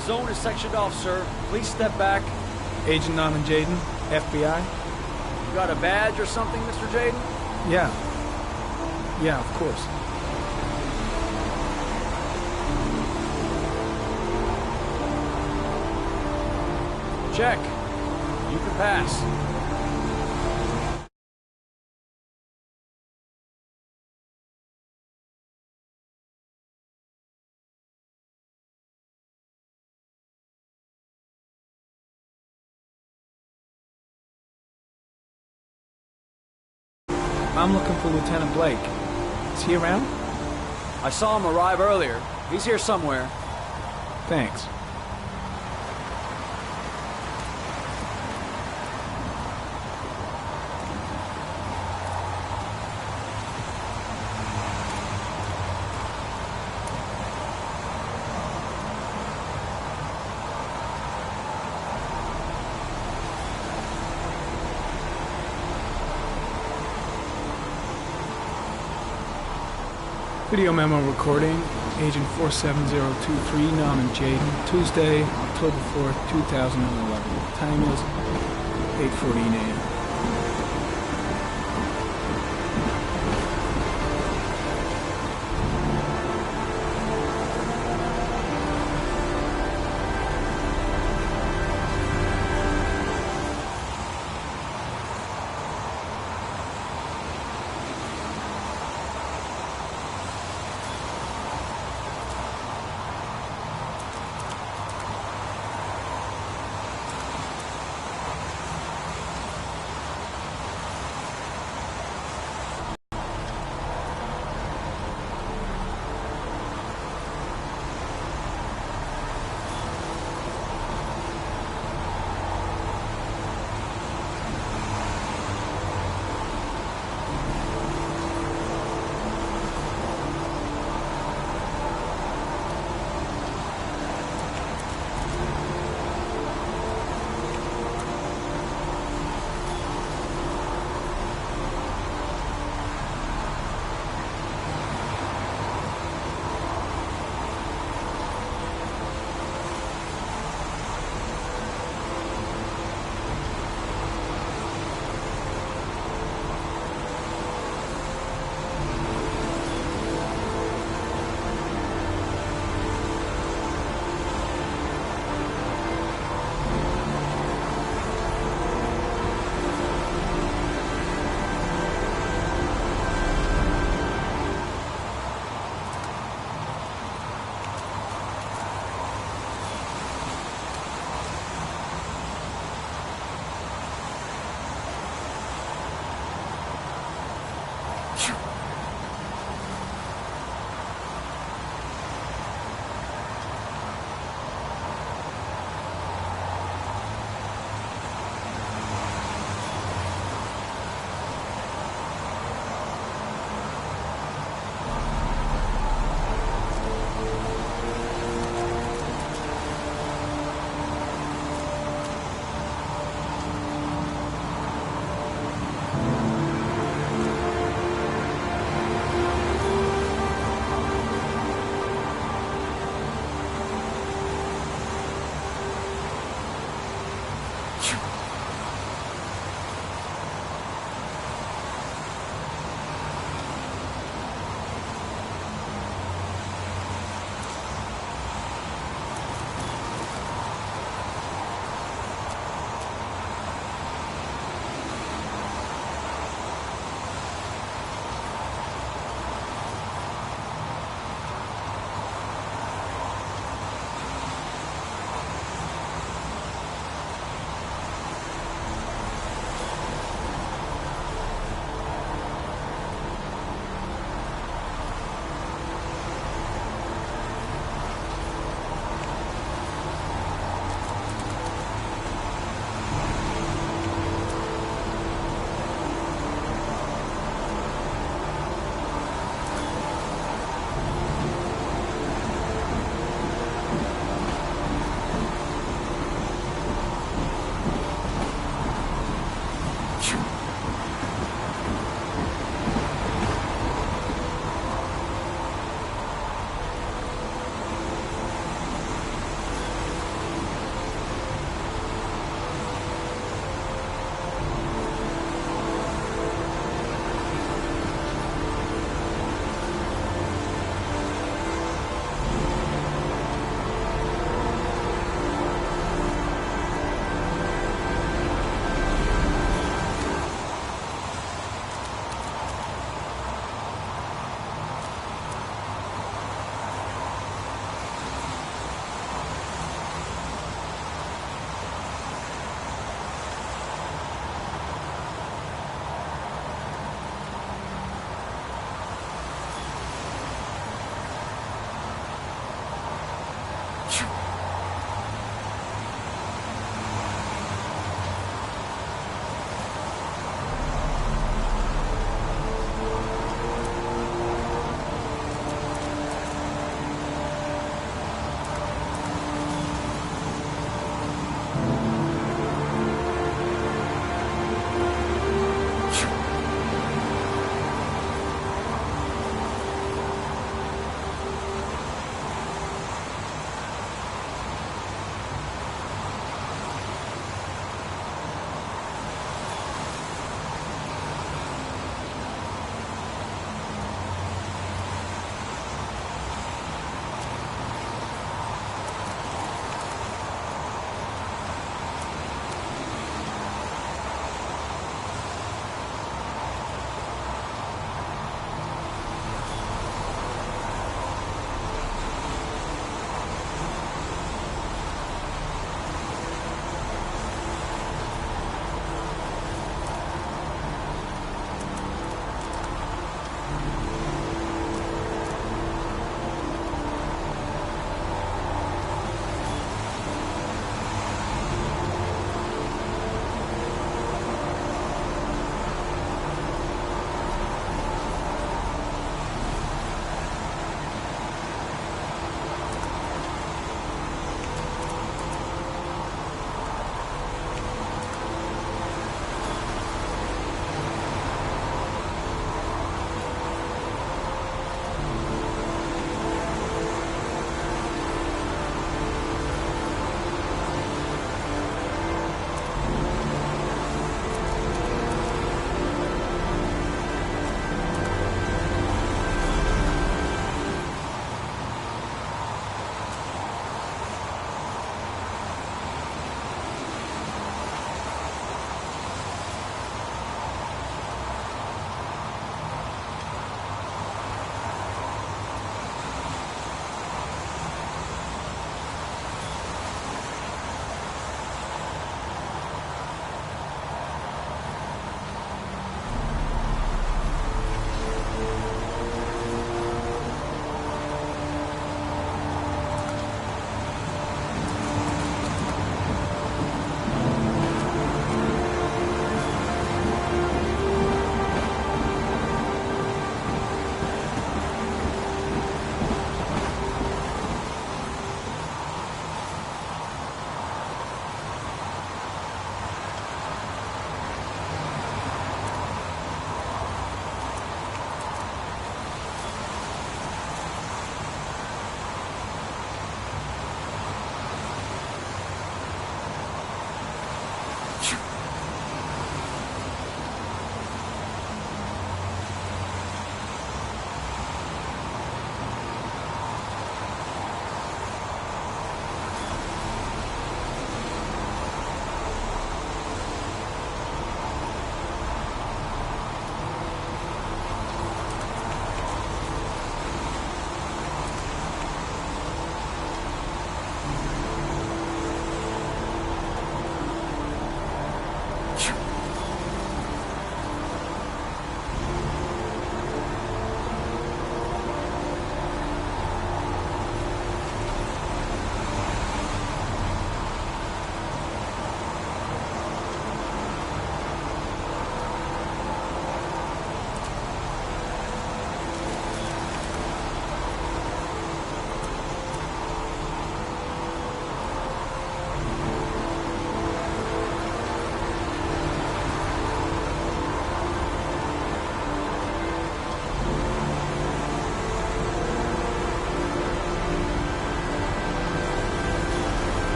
zone is sectioned off, sir. Please step back. Agent Norman Jayden, FBI? You got a badge or something, Mr. Jayden? Yeah. Yeah, of course. Check. You can pass. I'm looking for Lieutenant Blake. Is he around? I saw him arrive earlier. He's here somewhere. Thanks. Video memo recording, Agent 47023, Norman Jayden, Tuesday, October 4th, 2011. Time is 8:14 a.m.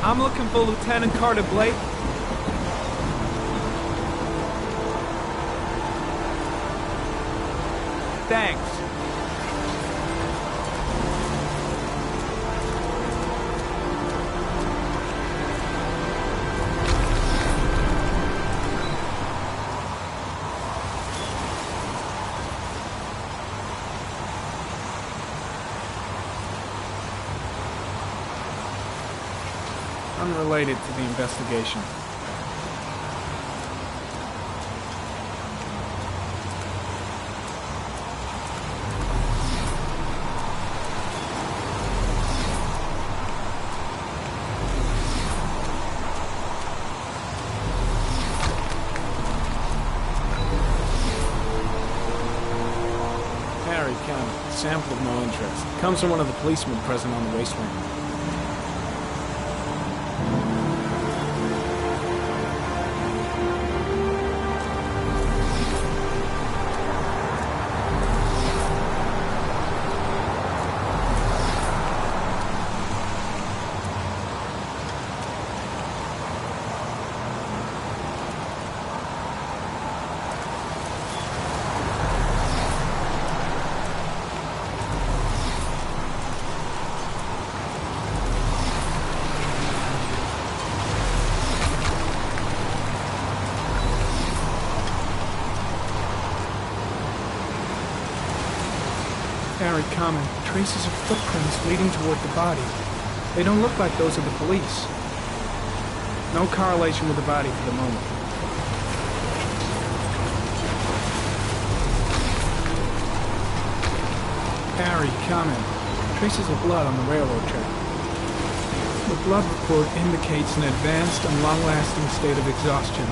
I'm looking for Lieutenant Carter Blake. Thanks. Unrelated to the investigation. Harry County, sample of no interest. Comes from one of the policemen present on the wasteland. Harry comment, traces of footprints leading toward the body. They don't look like those of the police. No correlation with the body for the moment. Harry comment, traces of blood on the railroad track. The blood report indicates an advanced and long-lasting state of exhaustion.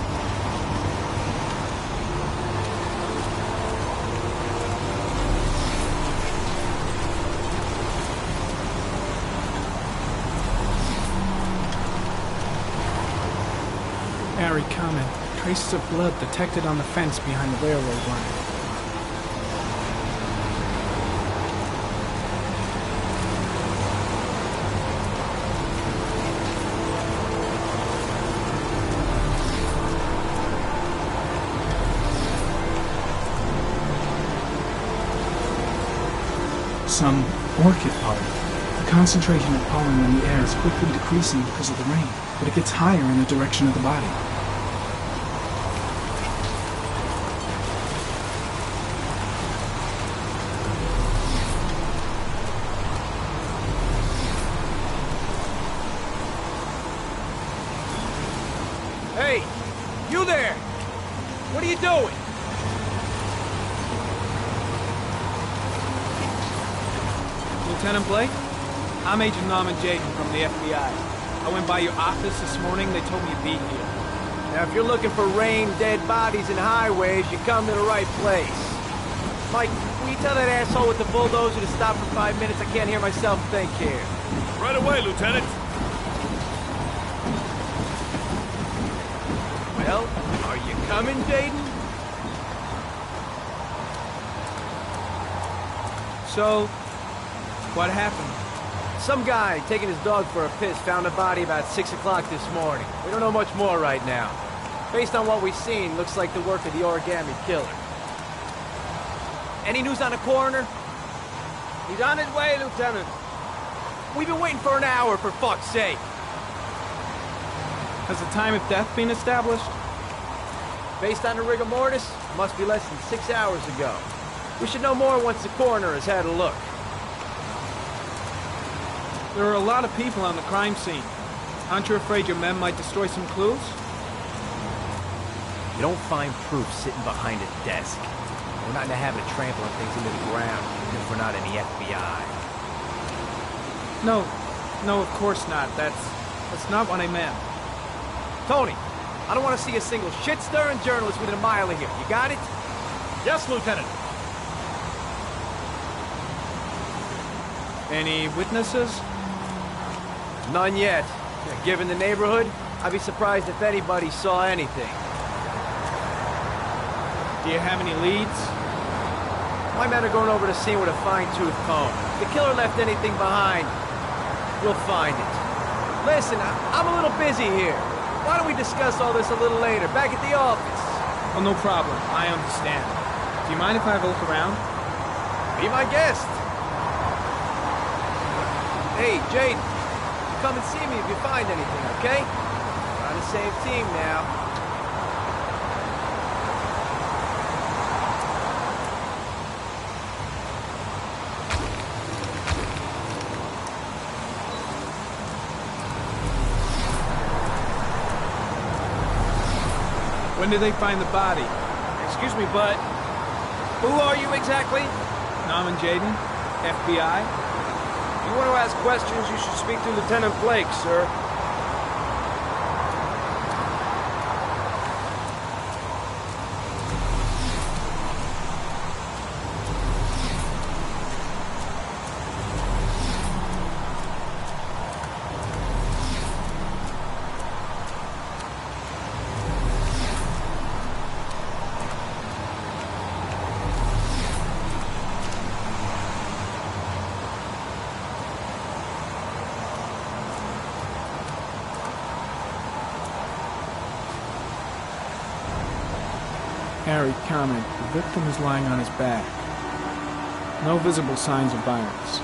Harry comment, traces of blood detected on the fence behind the railroad line. Some orchid pollen. The concentration of pollen in the air is quickly decreasing because of the rain, but it gets higher in the direction of the body. Hey! You there! What are you doing? Lieutenant Blake? I'm Agent Norman Jayden from the FBI. I went by your office this morning. They told me you'd be here. Now, if you're looking for rain, dead bodies, and highways, you come to the right place. Mike, will you tell that asshole with the bulldozer to stop for 5 minutes? I can't hear myself think here. Right away, Lieutenant. Well, are you coming, Jayden? So, what happened? Some guy taking his dog for a piss found a body about 6 o'clock this morning. We don't know much more right now. Based on what we've seen, looks like the work of the origami killer. Any news on the coroner? He's on his way, Lieutenant. We've been waiting for an hour, for fuck's sake. Has the time of death been established? Based on the rigor mortis, must be less than 6 hours ago. We should know more once the coroner has had a look. There are a lot of people on the crime scene. Aren't you afraid your men might destroy some clues? You don't find proof sitting behind a desk. We're not in the habit of trampling things into the ground, even if we're not in the FBI. No, of course not. That's not what I meant. Tony, I don't want to see a single shit-stirring journalist within a mile of here. You got it? Yes, Lieutenant. Any witnesses? None yet. Given the neighborhood, I'd be surprised if anybody saw anything. Do you have any leads? My men are going over the scene with a fine-tooth comb. If the killer left anything behind, we'll find it. Listen, I'm a little busy here. Why don't we discuss all this a little later, back at the office? Oh, no problem. I understand. Do you mind if I have a look around? Be my guest. Hey, Jaden, come and see me if you find anything, okay? We're on the same team now. When did they find the body? Excuse me, but who are you exactly? Norman Jayden, FBI. If you want to ask questions, you should speak to Lieutenant Blake, sir. Harry, comment. The victim is lying on his back. No visible signs of violence.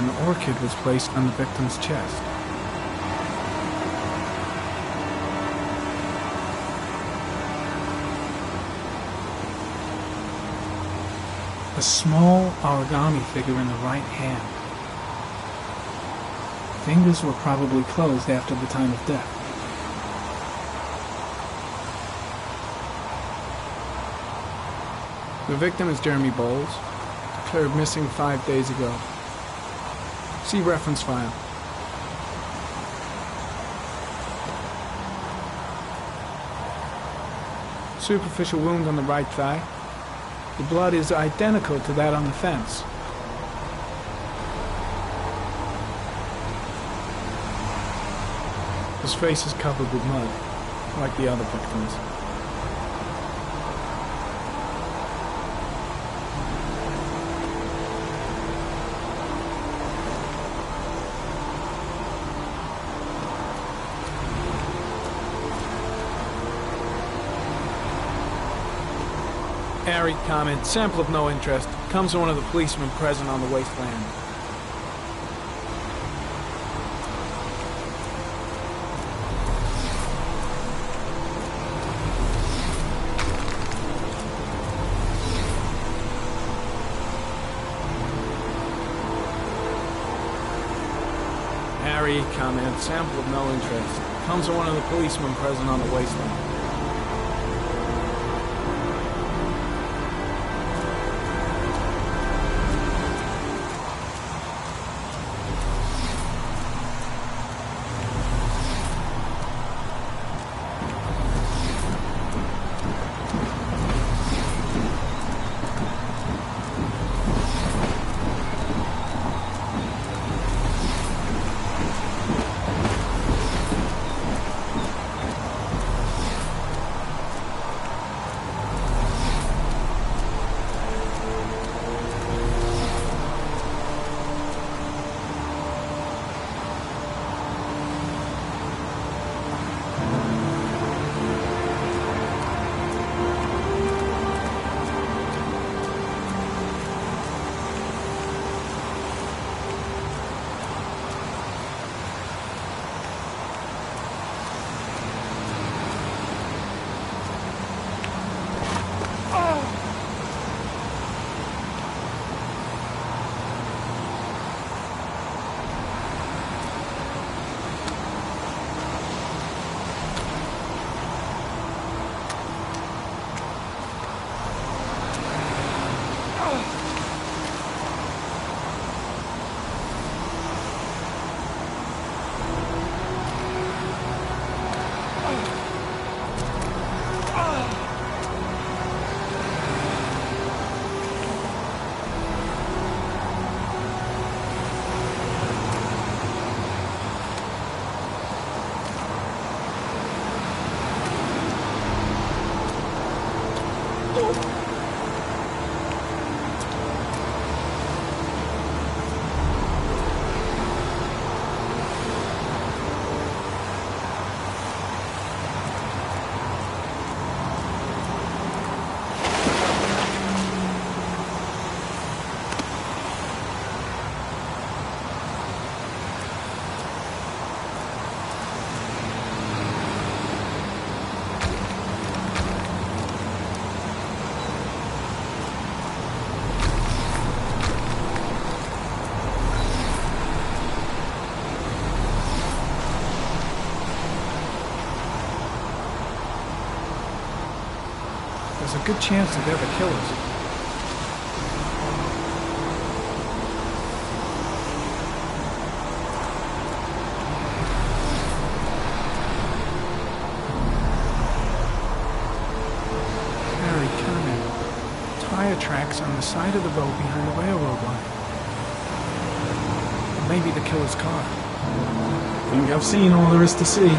An orchid was placed on the victim's chest. A small origami figure in the right hand. Fingers were probably closed after the time of death. The victim is Jeremy Bowles, declared missing 5 days ago. See reference file. Superficial wound on the right thigh. The blood is identical to that on the fence. His face is covered with mud, like the other victims. Harry, comment, sample of no interest. Comes from one of the policemen present on the wasteland. Harry, comment, sample of no interest. Comes from one of the policemen present on the wasteland. There's a good chance that they're the killers. Harry, comment. Tire tracks on the side of the road behind the railroad line. Maybe the killer's car. I think I've seen all there is to see.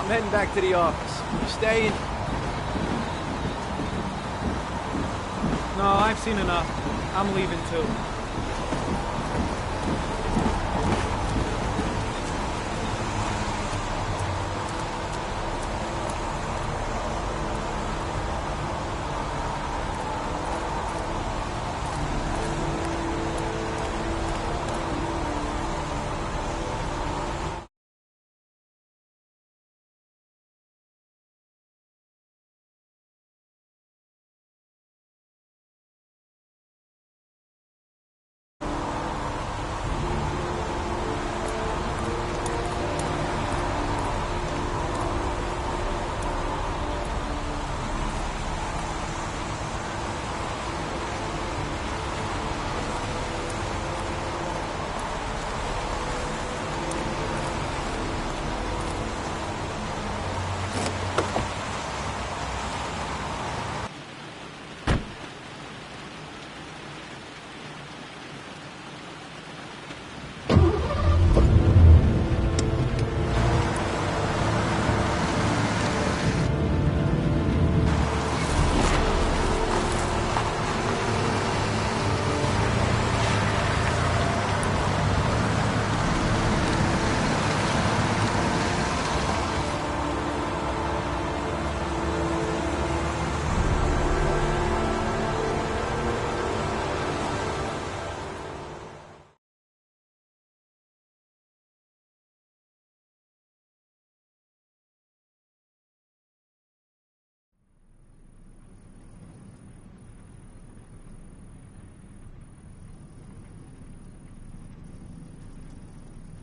I'm heading back to the office. You staying? No, I've seen enough. I'm leaving too.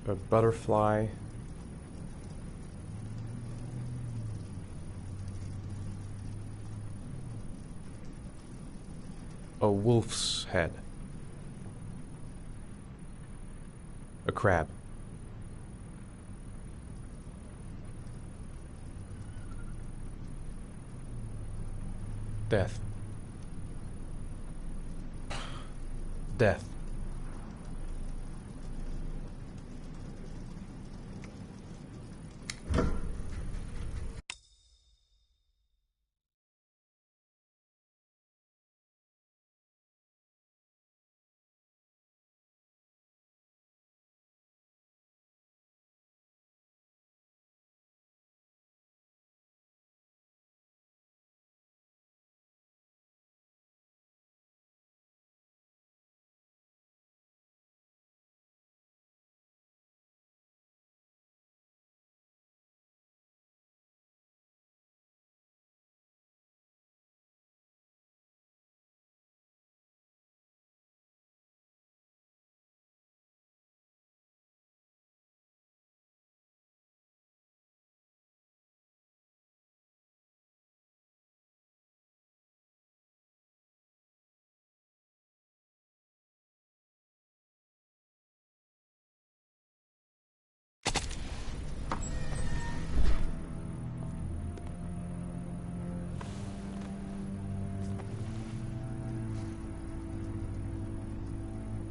A butterfly. A wolf's head. A crab. Death. Death.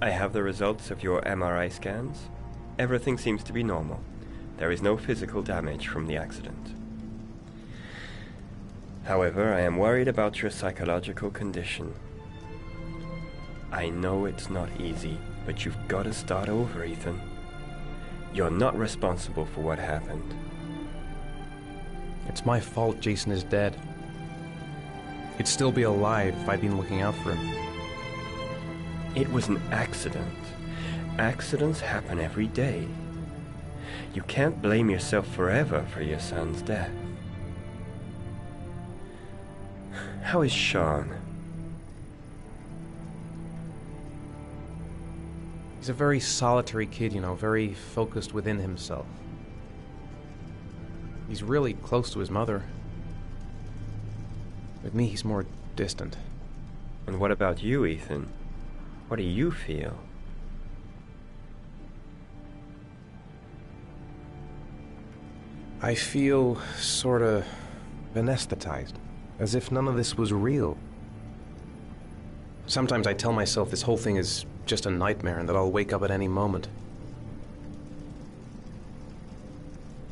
I have the results of your MRI scans. Everything seems to be normal. There is no physical damage from the accident. However, I am worried about your psychological condition. I know it's not easy, but you've got to start over, Ethan. You're not responsible for what happened. It's my fault Jason is dead. He'd still be alive if I'd been looking out for him. It was an accident. Accidents happen every day. You can't blame yourself forever for your son's death. How is Sean? He's a very solitary kid, you know, very focused within himself. He's really close to his mother. With me, he's more distant. And what about you, Ethan? What do you feel? I feel sorta anesthetized, as if none of this was real. Sometimes I tell myself this whole thing is just a nightmare and that I'll wake up at any moment.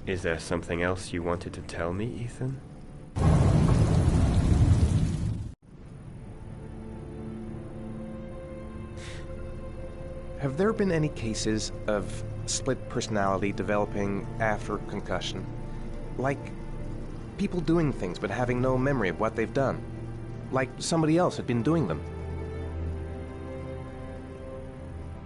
Is there something else you wanted to tell me, Ethan? Have there been any cases of split personality developing after concussion? Like people doing things but having no memory of what they've done? Like somebody else had been doing them?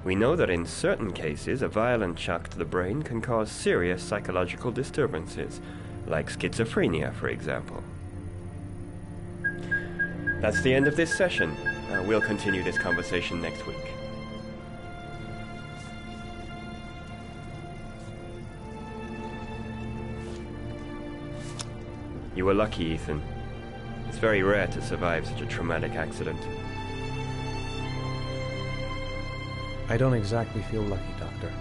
We know that in certain cases, a violent shock to the brain can cause serious psychological disturbances, like schizophrenia, for example. That's the end of this session. We'll continue this conversation next week. You were lucky, Ethan. It's very rare to survive such a traumatic accident. I don't exactly feel lucky, Doctor.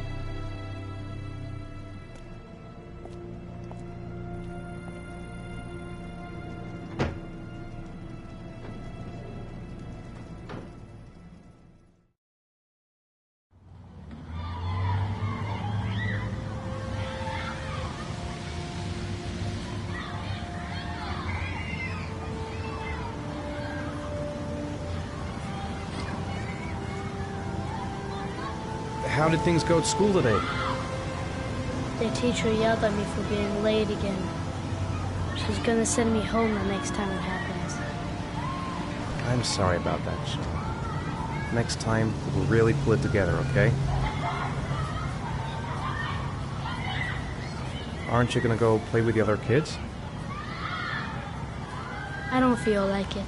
How did things go at school today? The teacher yelled at me for being late again. She's gonna send me home the next time it happens. I'm sorry about that, Sean. Next time, we'll really pull it together, okay? Aren't you gonna go play with the other kids? I don't feel like it.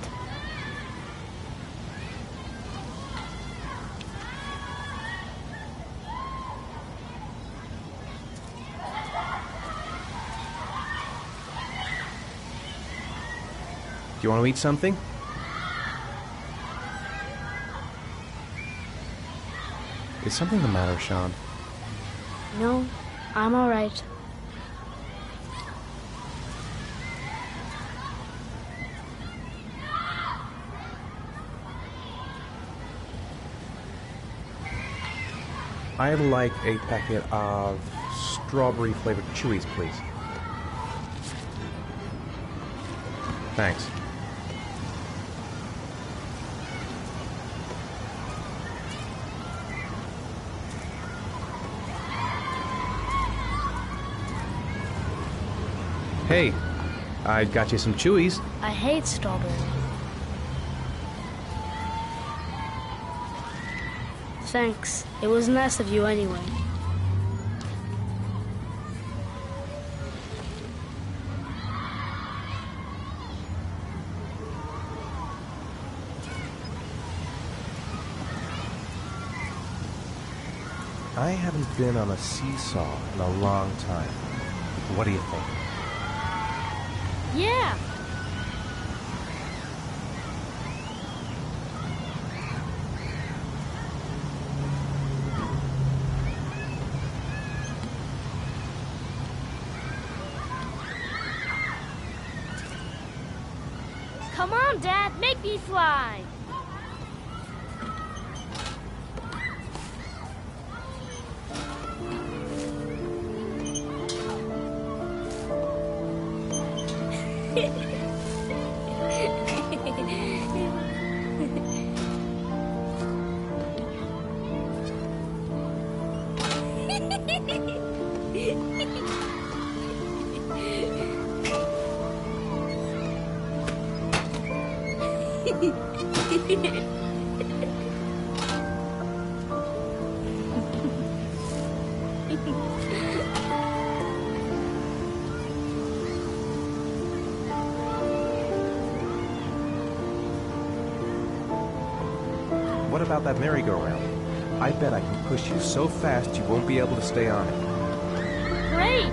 you want to eat something? Is something the matter, Sean? No, I'm all right. I'd like a packet of strawberry-flavored Chewies, please. Thanks. Hey, I got you some Chewies. I hate strawberry. Thanks. It was nice of you anyway. I haven't been on a seesaw in a long time. What do you think? Yeah. Come on, Dad, make me fly. What about that merry-go-round? I bet I can push you so fast you won't be able to stay on it. Great.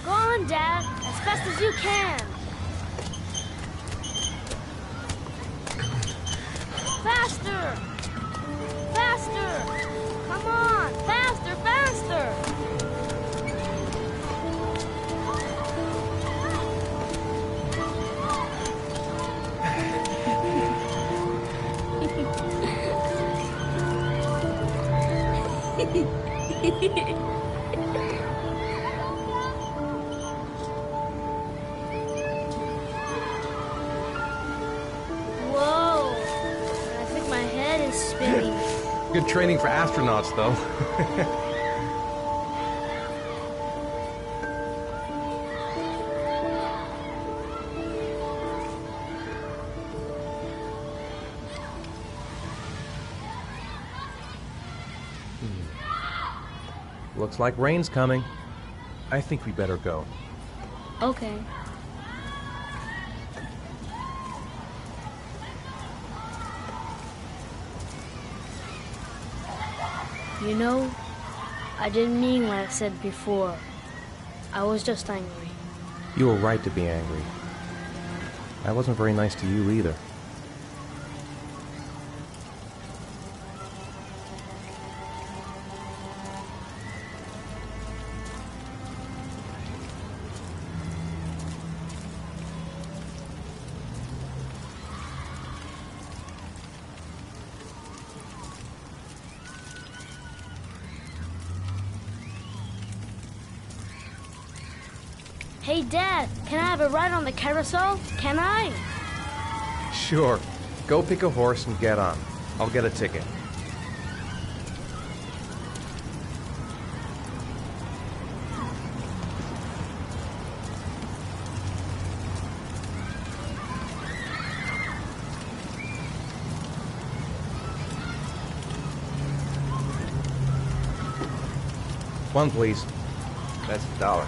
Go on, Dad, as fast as you can. Faster! Faster! Come on! Faster, faster! Whoa! I think my head is spinning. Good training for astronauts, though. Looks like rain's coming. I think we better go. Okay. You know, I didn't mean what I said before. I was just angry. You were right to be angry. I wasn't very nice to you either. Hey, Dad, can I have a ride on the carousel? Can I? Sure. Go pick a horse and get on. I'll get a ticket. One, please. That's $1.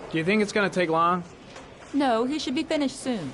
Do you think it's gonna take long? No, he should be finished soon.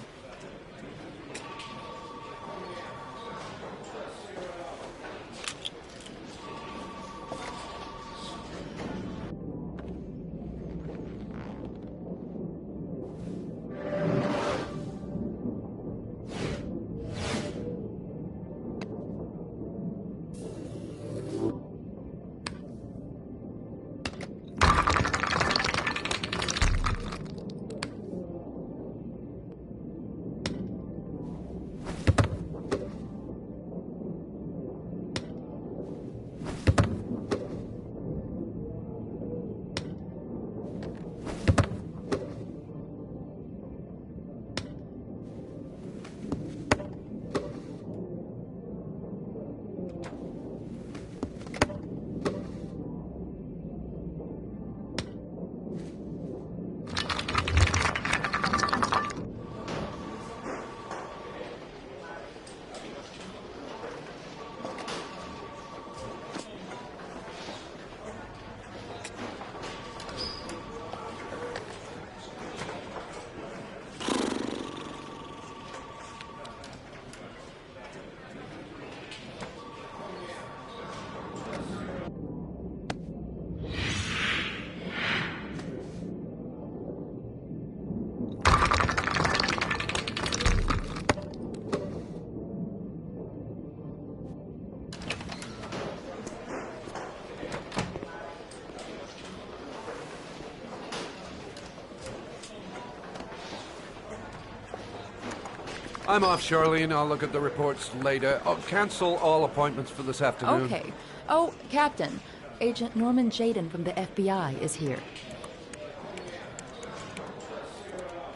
I'm off, Charlene. I'll look at the reports later. I'll cancel all appointments for this afternoon. Okay. Oh, Captain, Agent Norman Jayden from the FBI is here.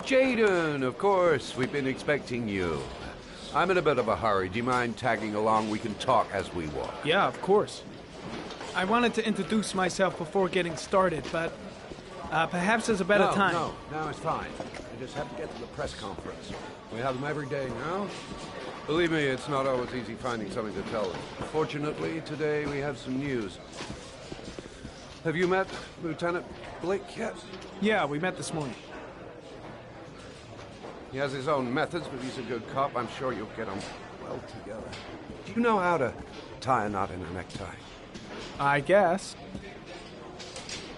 Jayden, of course. We've been expecting you. I'm in a bit of a hurry. Do you mind tagging along? We can talk as we walk. Yeah, of course. I wanted to introduce myself before getting started, but perhaps there's a better time. No, it's fine. I just have to get to the press conference. We have them every day now. Believe me, it's not always easy finding something to tell us. Fortunately, today we have some news. Have you met Lieutenant Blake yet? Yeah, we met this morning. He has his own methods, but he's a good cop. I'm sure you'll get him well together. Do you know how to tie a knot in a necktie? I guess.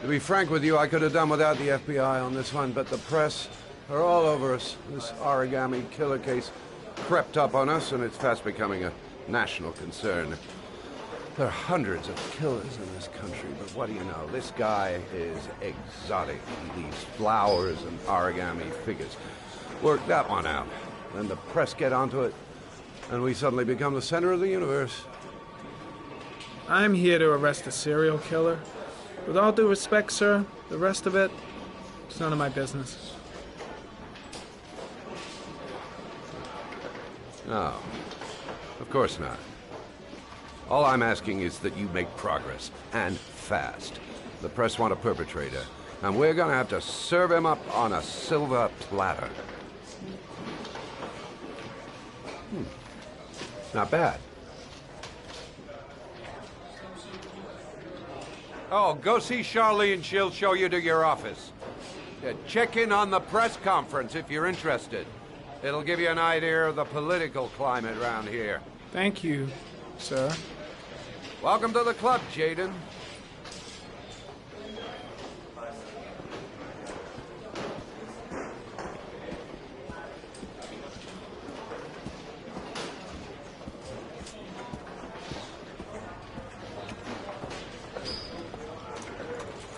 To be frank with you, I could have done without the FBI on this one, but the press are all over us. This origami killer case crept up on us, and it's fast becoming a national concern. There are hundreds of killers in this country, but what do you know? This guy is exotic. He leaves flowers and origami figures. Work that one out. Then the press get onto it, and we suddenly become the center of the universe. I'm here to arrest a serial killer. With all due respect, sir, the rest of it, it's none of my business. No, of course not. All I'm asking is that you make progress, and fast. The press want a perpetrator, and we're gonna have to serve him up on a silver platter. Not bad. Oh, go see Charlene. She'll show you to your office. Check in on the press conference if you're interested. It'll give you an idea of the political climate around here. Thank you, sir. Welcome to the club, Jaden.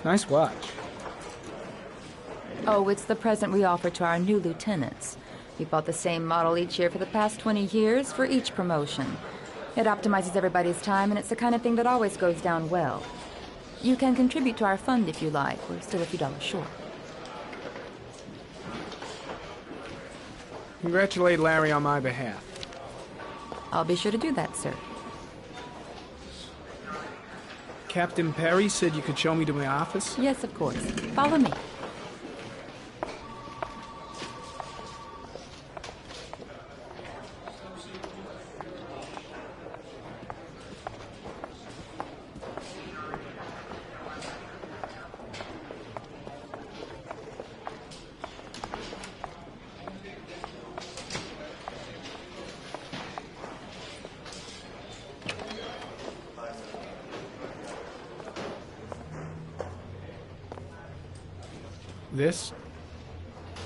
Nice watch. Oh, it's the present we offer to our new lieutenants. We bought the same model each year for the past 20 years for each promotion. It optimizes everybody's time, and it's the kind of thing that always goes down well. You can contribute to our fund if you like. We're still a few dollars short. Congratulate Larry on my behalf. I'll be sure to do that, sir. Captain Perry said you could show me to my office? Yes, of course. Follow me.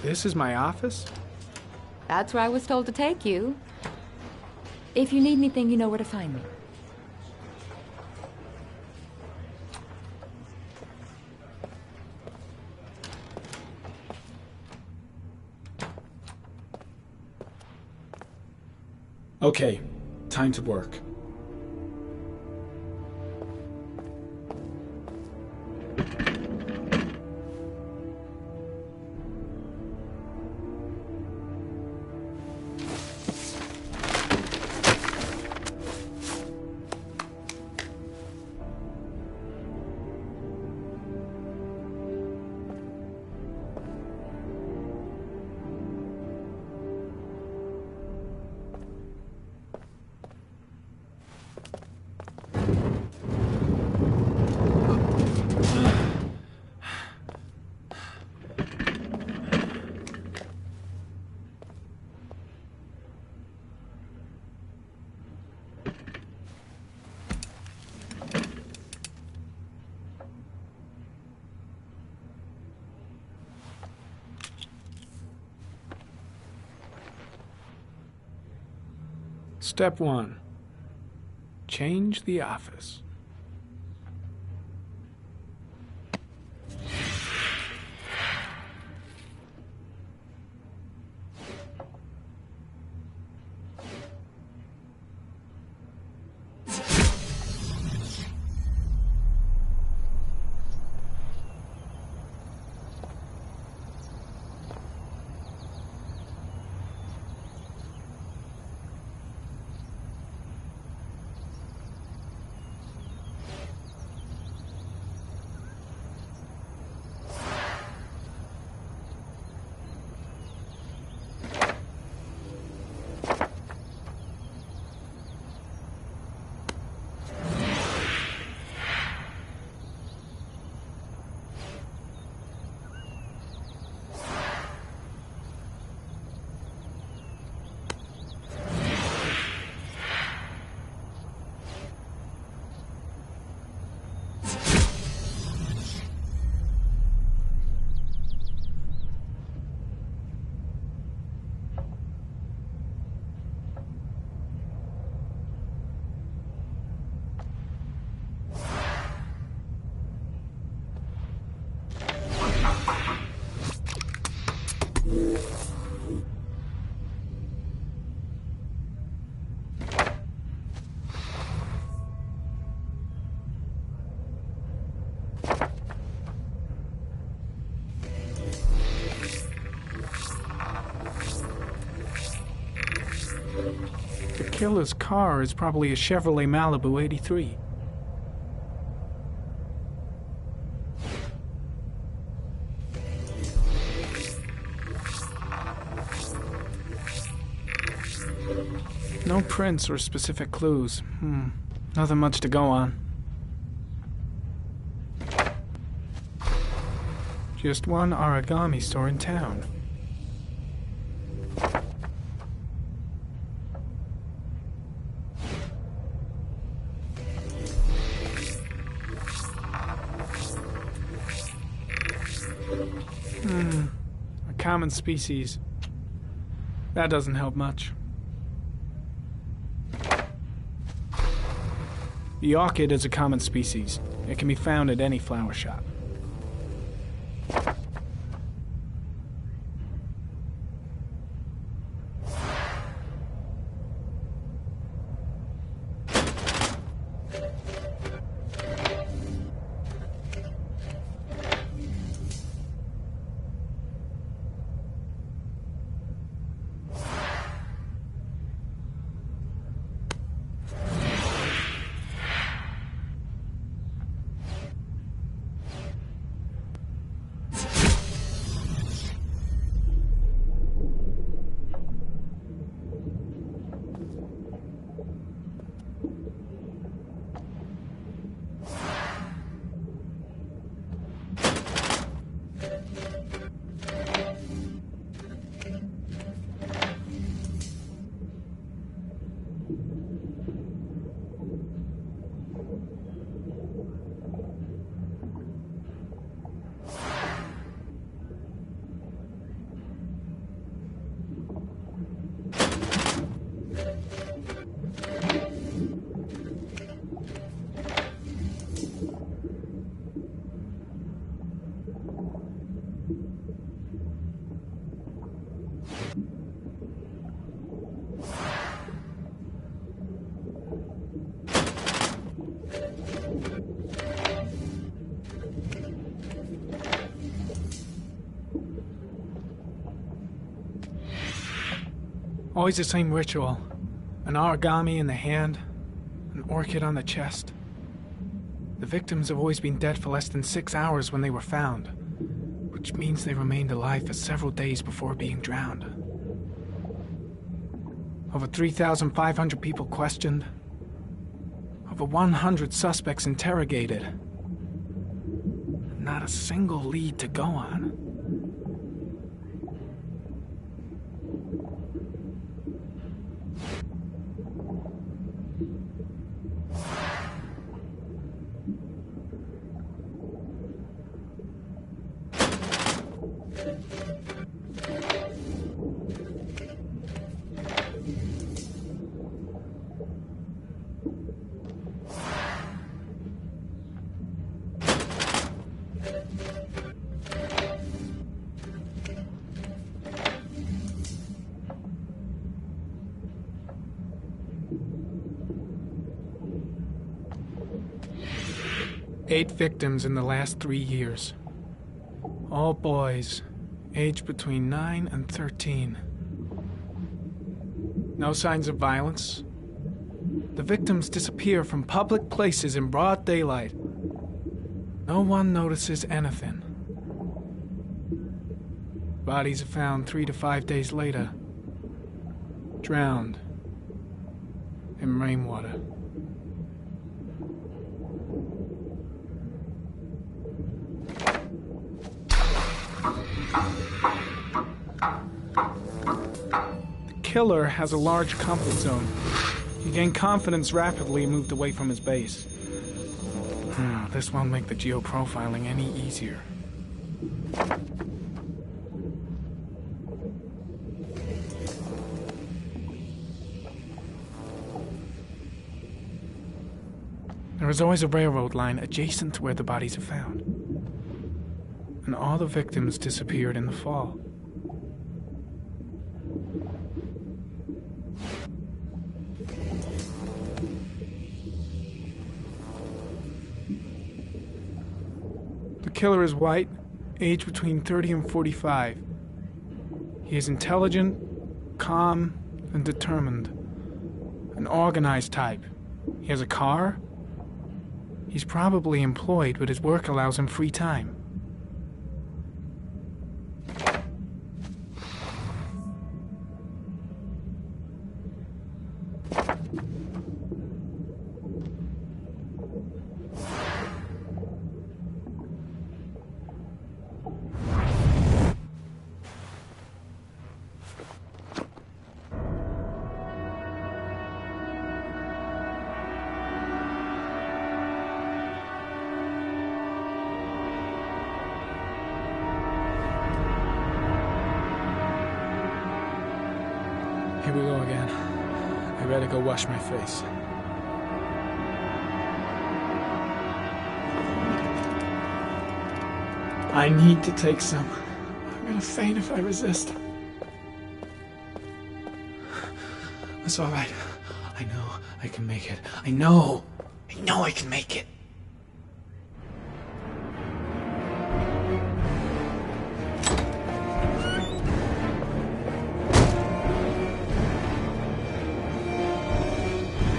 This is my office? That's where I was told to take you. If you need anything, you know where to find me. Okay, time to work. Step 1. Change the office. The killer's car is probably a Chevrolet Malibu 83. No prints or specific clues. Nothing much to go on. Just one origami store in town. A common species. That doesn't help much. The orchid is a common species. It can be found at any flower shop. Always the same ritual. An origami in the hand, an orchid on the chest. The victims have always been dead for less than 6 hours when they were found, which means they remained alive for several days before being drowned. Over 3,500 people questioned. Over 100 suspects interrogated. Not a single lead to go on. Eight victims in the last 3 years. All boys, aged between 9 and 13. No signs of violence. The victims disappear from public places in broad daylight. No one notices anything. Bodies are found 3 to 5 days later, drowned in rainwater. The killer has a large comfort zone. He gained confidence rapidly and moved away from his base. This won't make the geoprofiling any easier. There is always a railroad line adjacent to where the bodies are found. And all the victims disappeared in the fall. killer is white, aged between 30 and 45. He is intelligent, calm, and determined. An organized type. He has a car. He's probably employed, but his work allows him free time. Here we go again. I better go wash my face. I need to take some. I'm gonna faint if I resist. That's all right. I know I can make it. I know I can make it.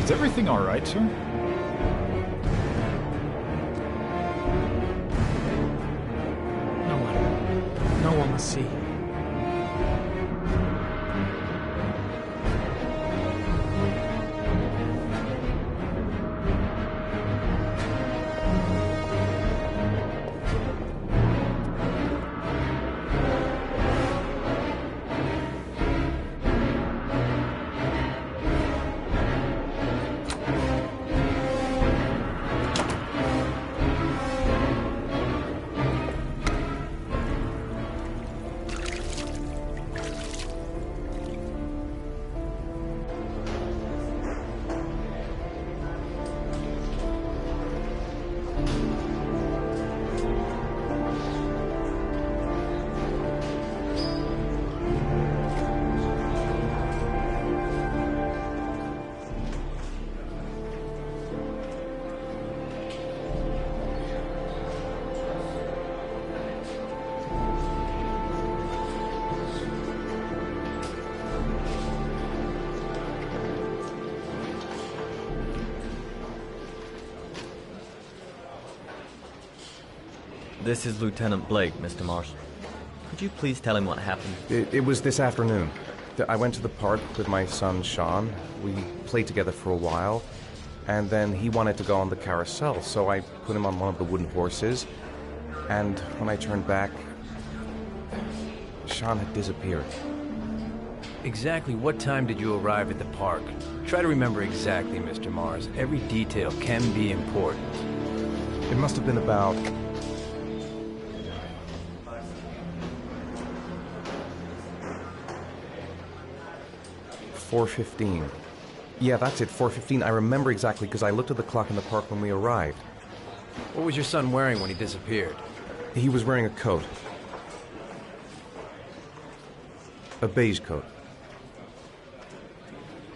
Is everything all right, sir? No one must see. This is Lieutenant Blake, Mr. Mars. Could you please tell him what happened? It was this afternoon. I went to the park with my son, Sean. We played together for a while, and then he wanted to go on the carousel, so I put him on one of the wooden horses, and when I turned back, Sean had disappeared. Exactly what time did you arrive at the park? Try to remember exactly, Mr. Mars. Every detail can be important. It must have been about 4:15. Yeah, that's it, 4:15. I remember exactly because I looked at the clock in the park when we arrived. What was your son wearing when he disappeared? He was wearing a coat. A beige coat.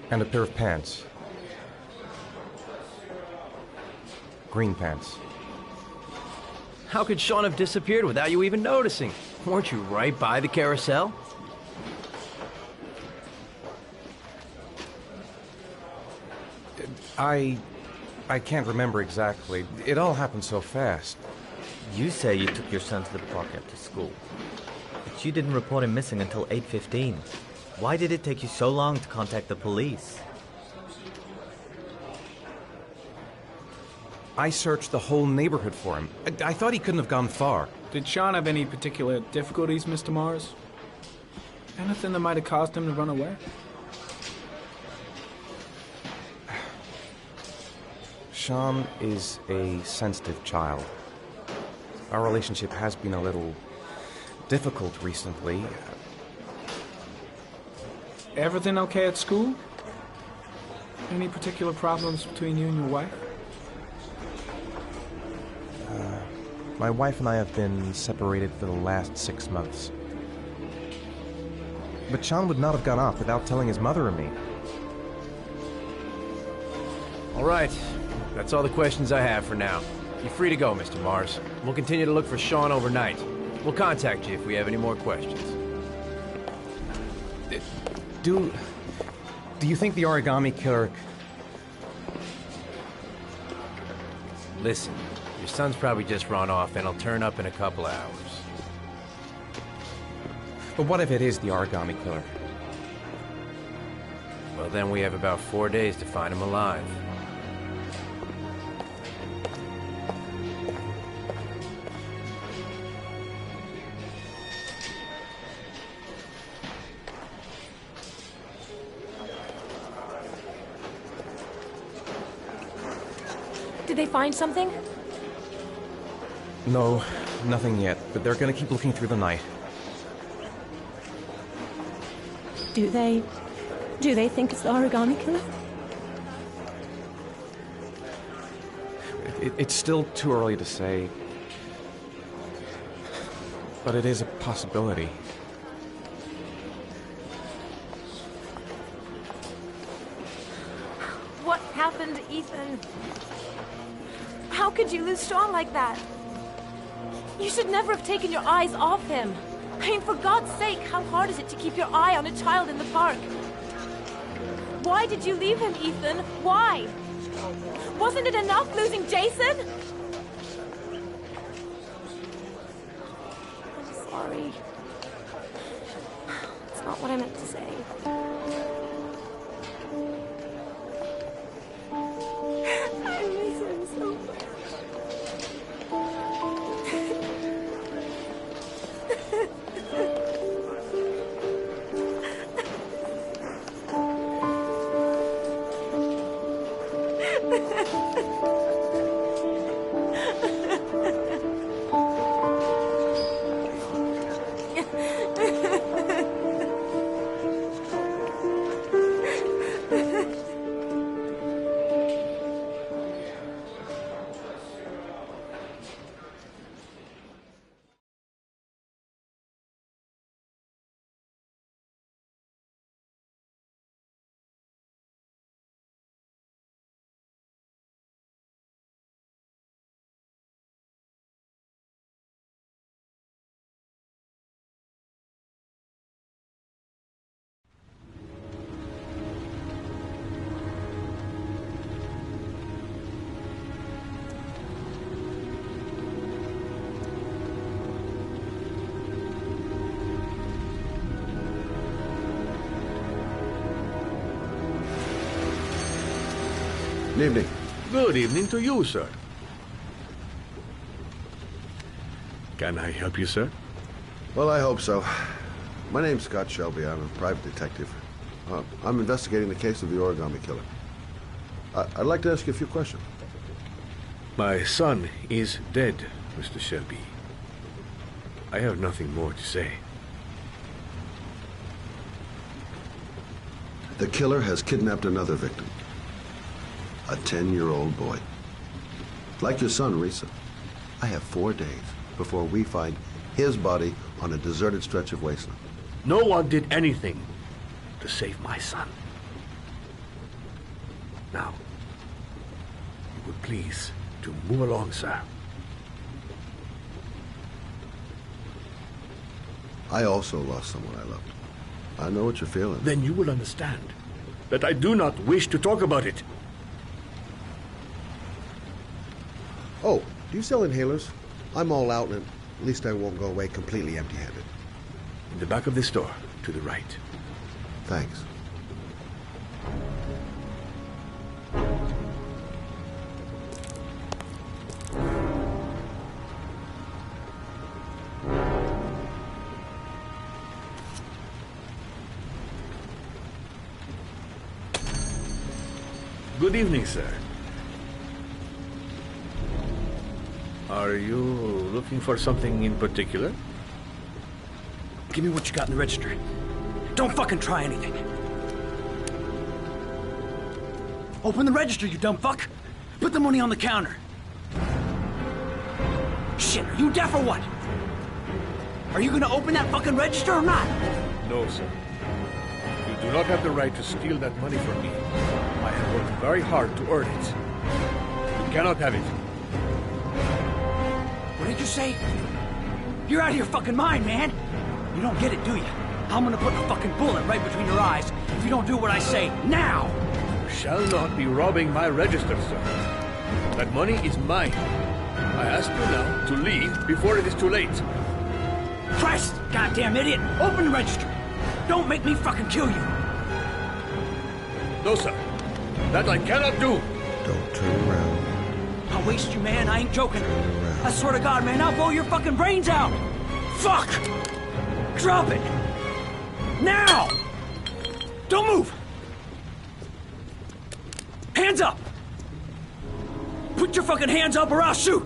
And a pair of pants. Green pants. How could Sean have disappeared without you even noticing? Weren't you right by the carousel? I can't remember exactly. It all happened so fast. You say you took your son to the park after school, but you didn't report him missing until 8:15. Why did it take you so long to contact the police? I searched the whole neighborhood for him. I thought he couldn't have gone far. Did Sean have any particular difficulties, Mr. Mars? Anything that might have caused him to run away? Sean is a sensitive child. Our relationship has been a little difficult recently. Everything okay at school? Any particular problems between you and your wife? My wife and I have been separated for the last 6 months. But Sean would not have gone off without telling his mother and me. All right. That's all the questions I have for now. You're free to go, Mr. Mars. We'll continue to look for Sean overnight. We'll contact you if we have any more questions. Do you think the origami killer... Listen, your son's probably just run off and he'll turn up in a couple of hours. But what if it is the origami killer? Well, then we have about 4 days to find him alive. Did they find something? No, nothing yet, but they're gonna keep looking through the night. Do they think it's the origami killer? It's still too early to say. But it is a possibility. What happened, Ethan? How could you lose Sean like that? You should never have taken your eyes off him. I mean, for God's sake, how hard is it to keep your eye on a child in the park? Why did you leave him, Ethan? Why? Wasn't it enough losing Jason? I'm sorry. It's not what I meant to say. I miss him so much. Good evening. Good evening to you, sir. Can I help you, sir? Well, I hope so. My name's Scott Shelby. I'm a private detective. I'm investigating the case of the origami killer. I'd like to ask you a few questions. My son is dead, Mr. Shelby. I have nothing more to say. The killer has kidnapped another victim. A 10-year-old boy. Like your son, Risa. I have 4 days before we find his body on a deserted stretch of wasteland. No one did anything to save my son. Now, you would please to move along, sir. I also lost someone I loved. I know what you're feeling. Then you will understand that I do not wish to talk about it. Oh, do you sell inhalers? I'm all out, and at least I won't go away completely empty-handed. In the back of the store, to the right. Thanks. Good evening, sir. Are you looking for something in particular? Give me what you got in the register. Don't fucking try anything. Open the register, you dumb fuck. Put the money on the counter. Shit, are you deaf or what? Are you gonna open that fucking register or not? No, sir. You do not have the right to steal that money from me. I have worked very hard to earn it. You cannot have it. What'd you say? You're out of your fucking mind, man. You don't get it, do you? I'm gonna put a fucking bullet right between your eyes if you don't do what I say now! You shall not be robbing my register, sir. That money is mine. I ask you now to leave before it is too late. Christ, goddamn idiot! Open the register! Don't make me fucking kill you! No, sir. That I cannot do. Don't turn around. I'll waste you, man. I ain't joking. I swear to God, man, I'll blow your fucking brains out! Fuck! Drop it! Now! Don't move! Hands up! Put your fucking hands up or I'll shoot!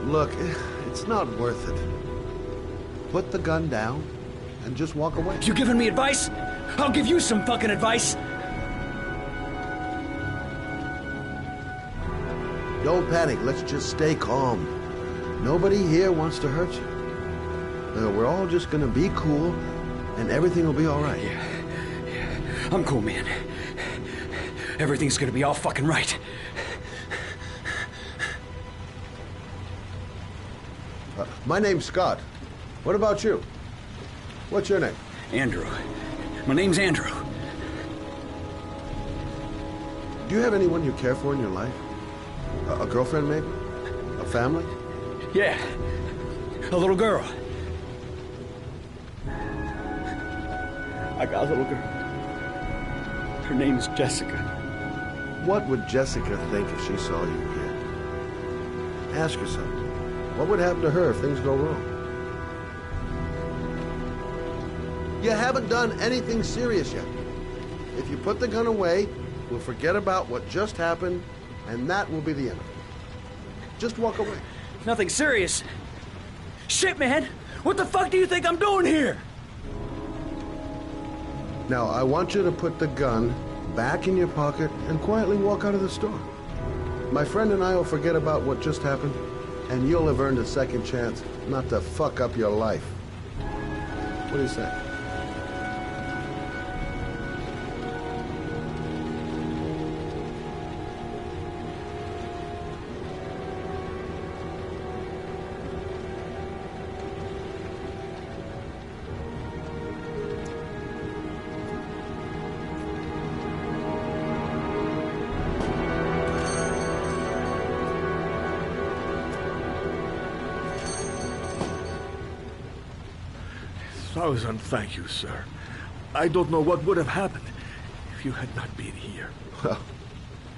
Look, it's not worth it. Put the gun down and just walk away. You giving me advice? I'll give you some fucking advice! Don't panic. Let's just stay calm. Nobody here wants to hurt you. We're all just gonna be cool, and everything will be all right. Yeah. I'm cool, man. Everything's gonna be all fucking right. My name's Scott. What about you? What's your name? Andrew. My name's Andrew. Do you have anyone you care for in your life? A girlfriend, maybe? A family? Yeah. A little girl. I got a little girl. Her name's Jessica. What would Jessica think if she saw you here? Ask yourself, what would happen to her if things go wrong? You haven't done anything serious yet. If you put the gun away, we'll forget about what just happened, and that will be the end of it. Just walk away. Nothing serious. Shit, man! What the fuck do you think I'm doing here? Now, I want you to put the gun back in your pocket and quietly walk out of the store. My friend and I will forget about what just happened, and you'll have earned a second chance not to fuck up your life. What do you say? Thousand thank you, sir. I don't know what would have happened if you had not been here. Well,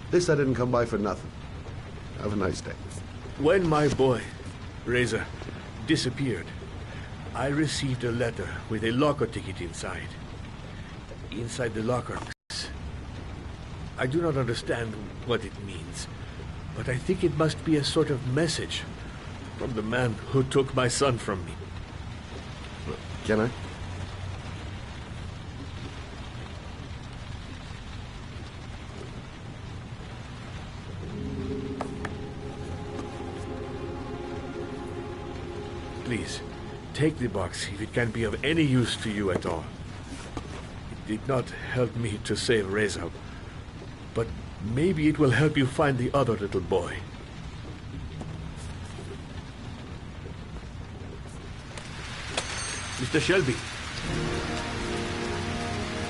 at least I didn't come by for nothing. Have a nice day. When my boy, Reza, disappeared, I received a letter with a locker ticket inside. Inside the locker, I do not understand what it means, but I think it must be a sort of message from the man who took my son from me. Can I? Please, take the box if it can be of any use to you at all. It did not help me to save Reza, but maybe it will help you find the other little boy. Mr. Shelby,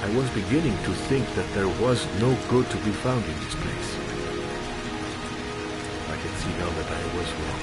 I was beginning to think that there was no good to be found in this place. I can see now that I was wrong.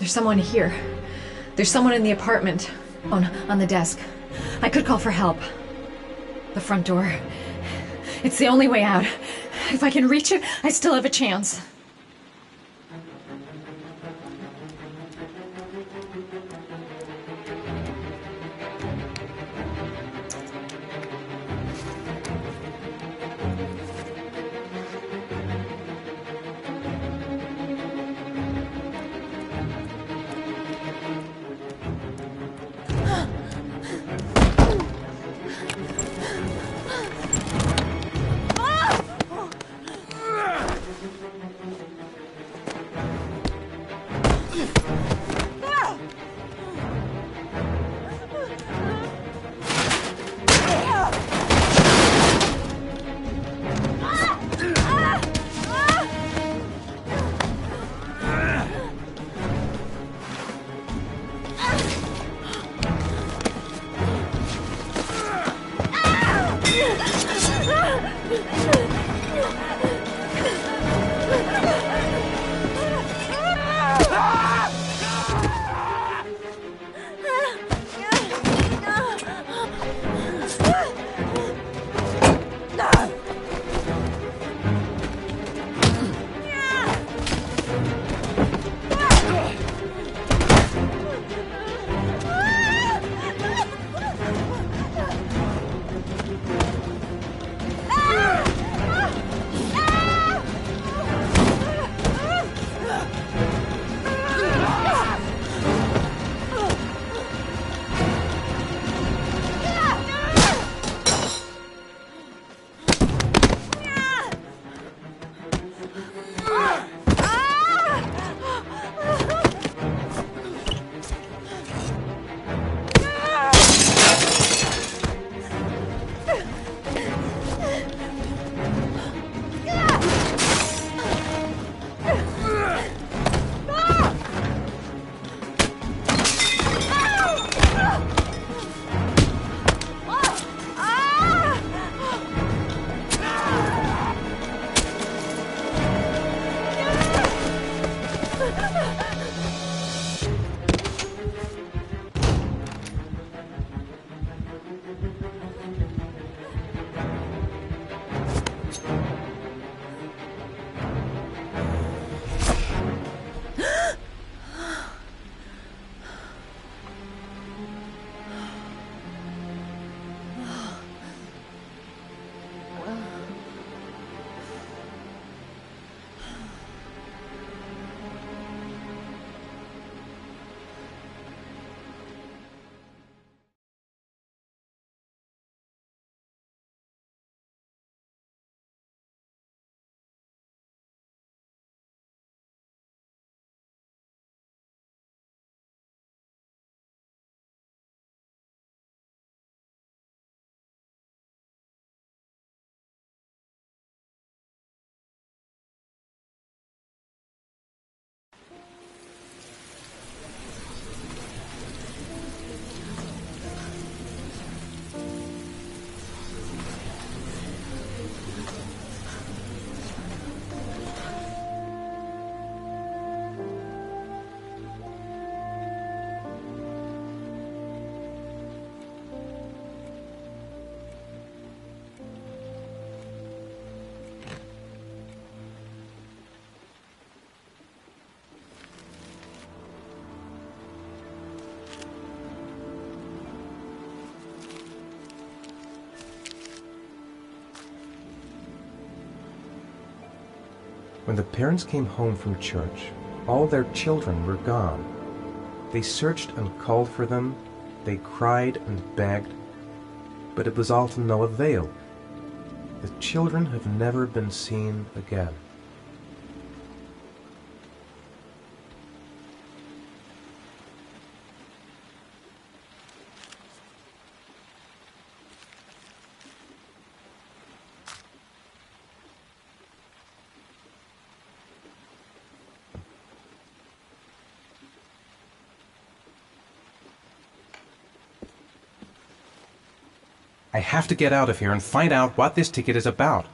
There's someone here. There's someone in the apartment. Oh, no, on the desk. I could call for help. The front door. It's the only way out. If I can reach it, I still have a chance. When the parents came home from church, all their children were gone. They searched and called for them, they cried and begged, but it was all to no avail. The children have never been seen again. I have to get out of here and find out what this ticket is about.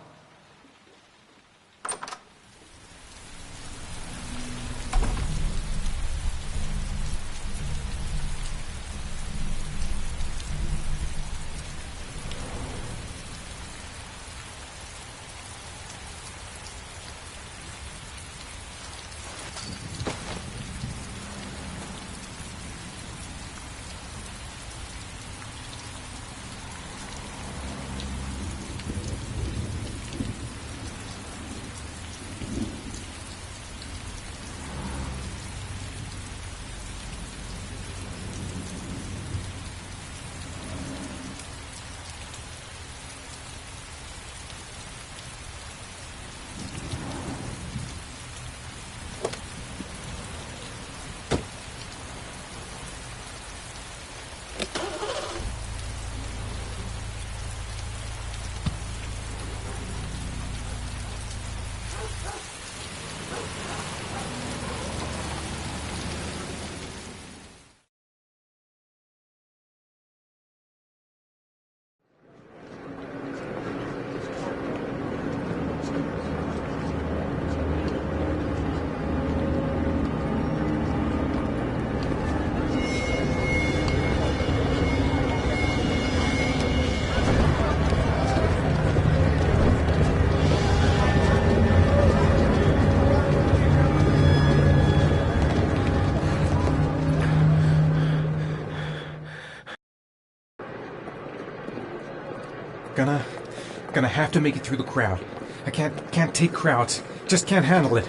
Gonna have to make it through the crowd. I can't take crowds. Just can't handle it.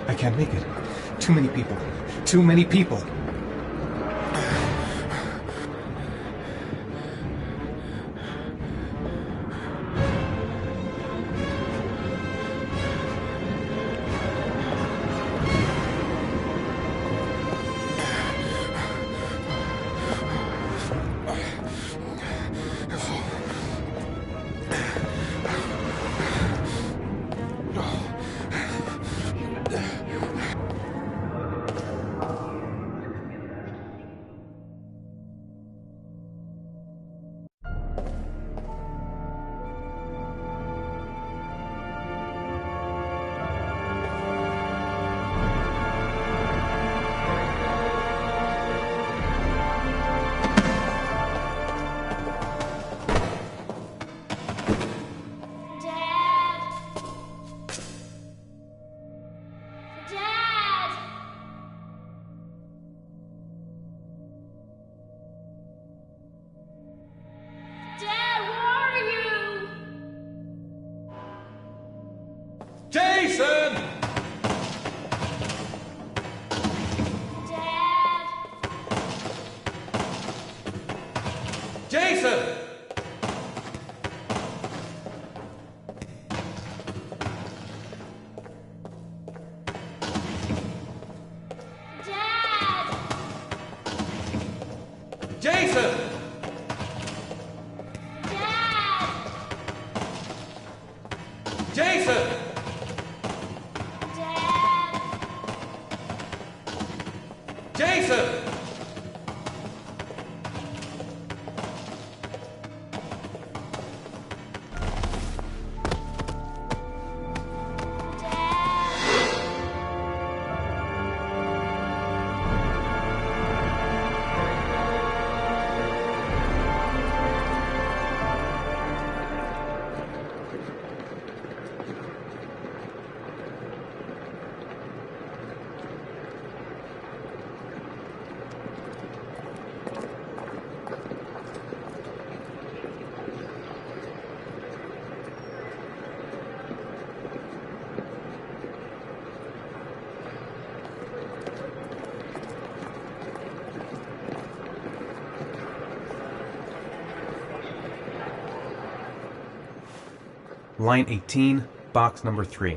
I can't make it. Too many people. Too many people. Jason! Dad! Jason! Dad! Jason! Dad! Jason! Jason! Line 18, box number 3.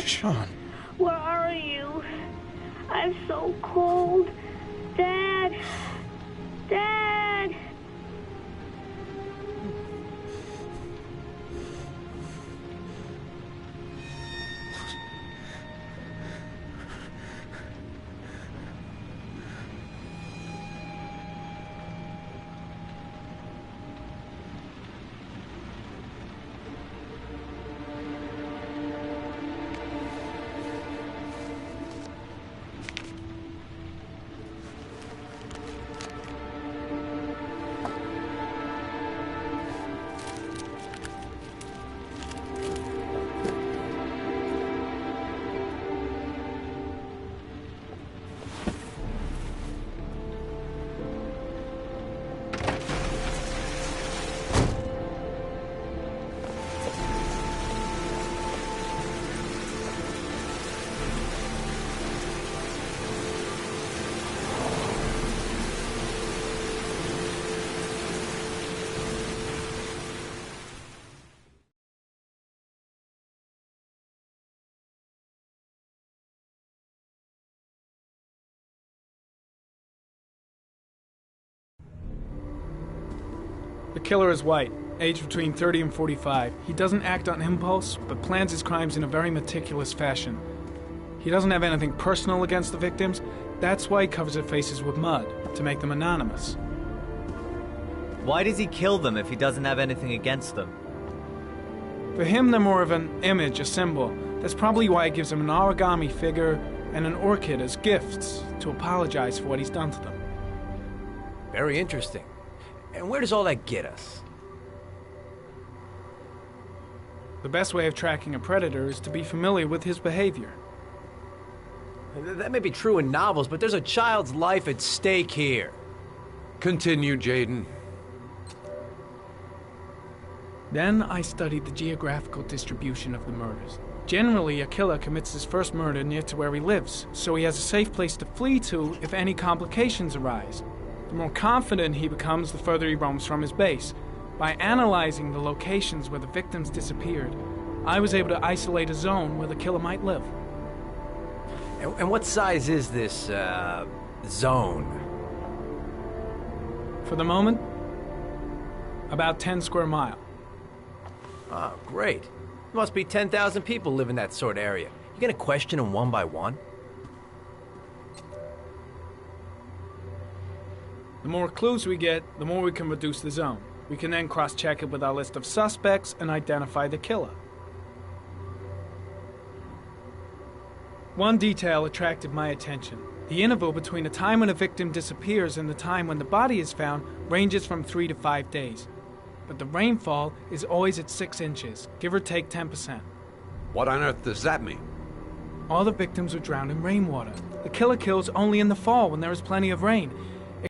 Sean. Where are you? I'm so cold. Dad! Dad! The killer is white, aged between 30 and 45. He doesn't act on impulse, but plans his crimes in a very meticulous fashion. He doesn't have anything personal against the victims. That's why he covers their faces with mud, to make them anonymous. Why does he kill them if he doesn't have anything against them? For him, they're more of an image, a symbol. That's probably why he gives them an origami figure and an orchid as gifts to apologize for what he's done to them. Very interesting. And where does all that get us? The best way of tracking a predator is to be familiar with his behavior. That may be true in novels, but there's a child's life at stake here. Continue, Jayden. Then I studied the geographical distribution of the murders. Generally, a killer commits his first murder near to where he lives, so he has a safe place to flee to if any complications arise. The more confident he becomes, the further he roams from his base. By analyzing the locations where the victims disappeared, I was able to isolate a zone where the killer might live. And what size is this, zone? For the moment, about 10 square miles. Oh, great. There must be 10,000 people live in that sort of area. You gonna question them one by one? The more clues we get, the more we can reduce the zone. We can then cross-check it with our list of suspects and identify the killer. One detail attracted my attention. The interval between the time when a victim disappears and the time when the body is found ranges from 3 to 5 days. But the rainfall is always at 6 inches, give or take 10%. What on earth does that mean? All the victims were drowned in rainwater. The killer kills only in the fall when there is plenty of rain. It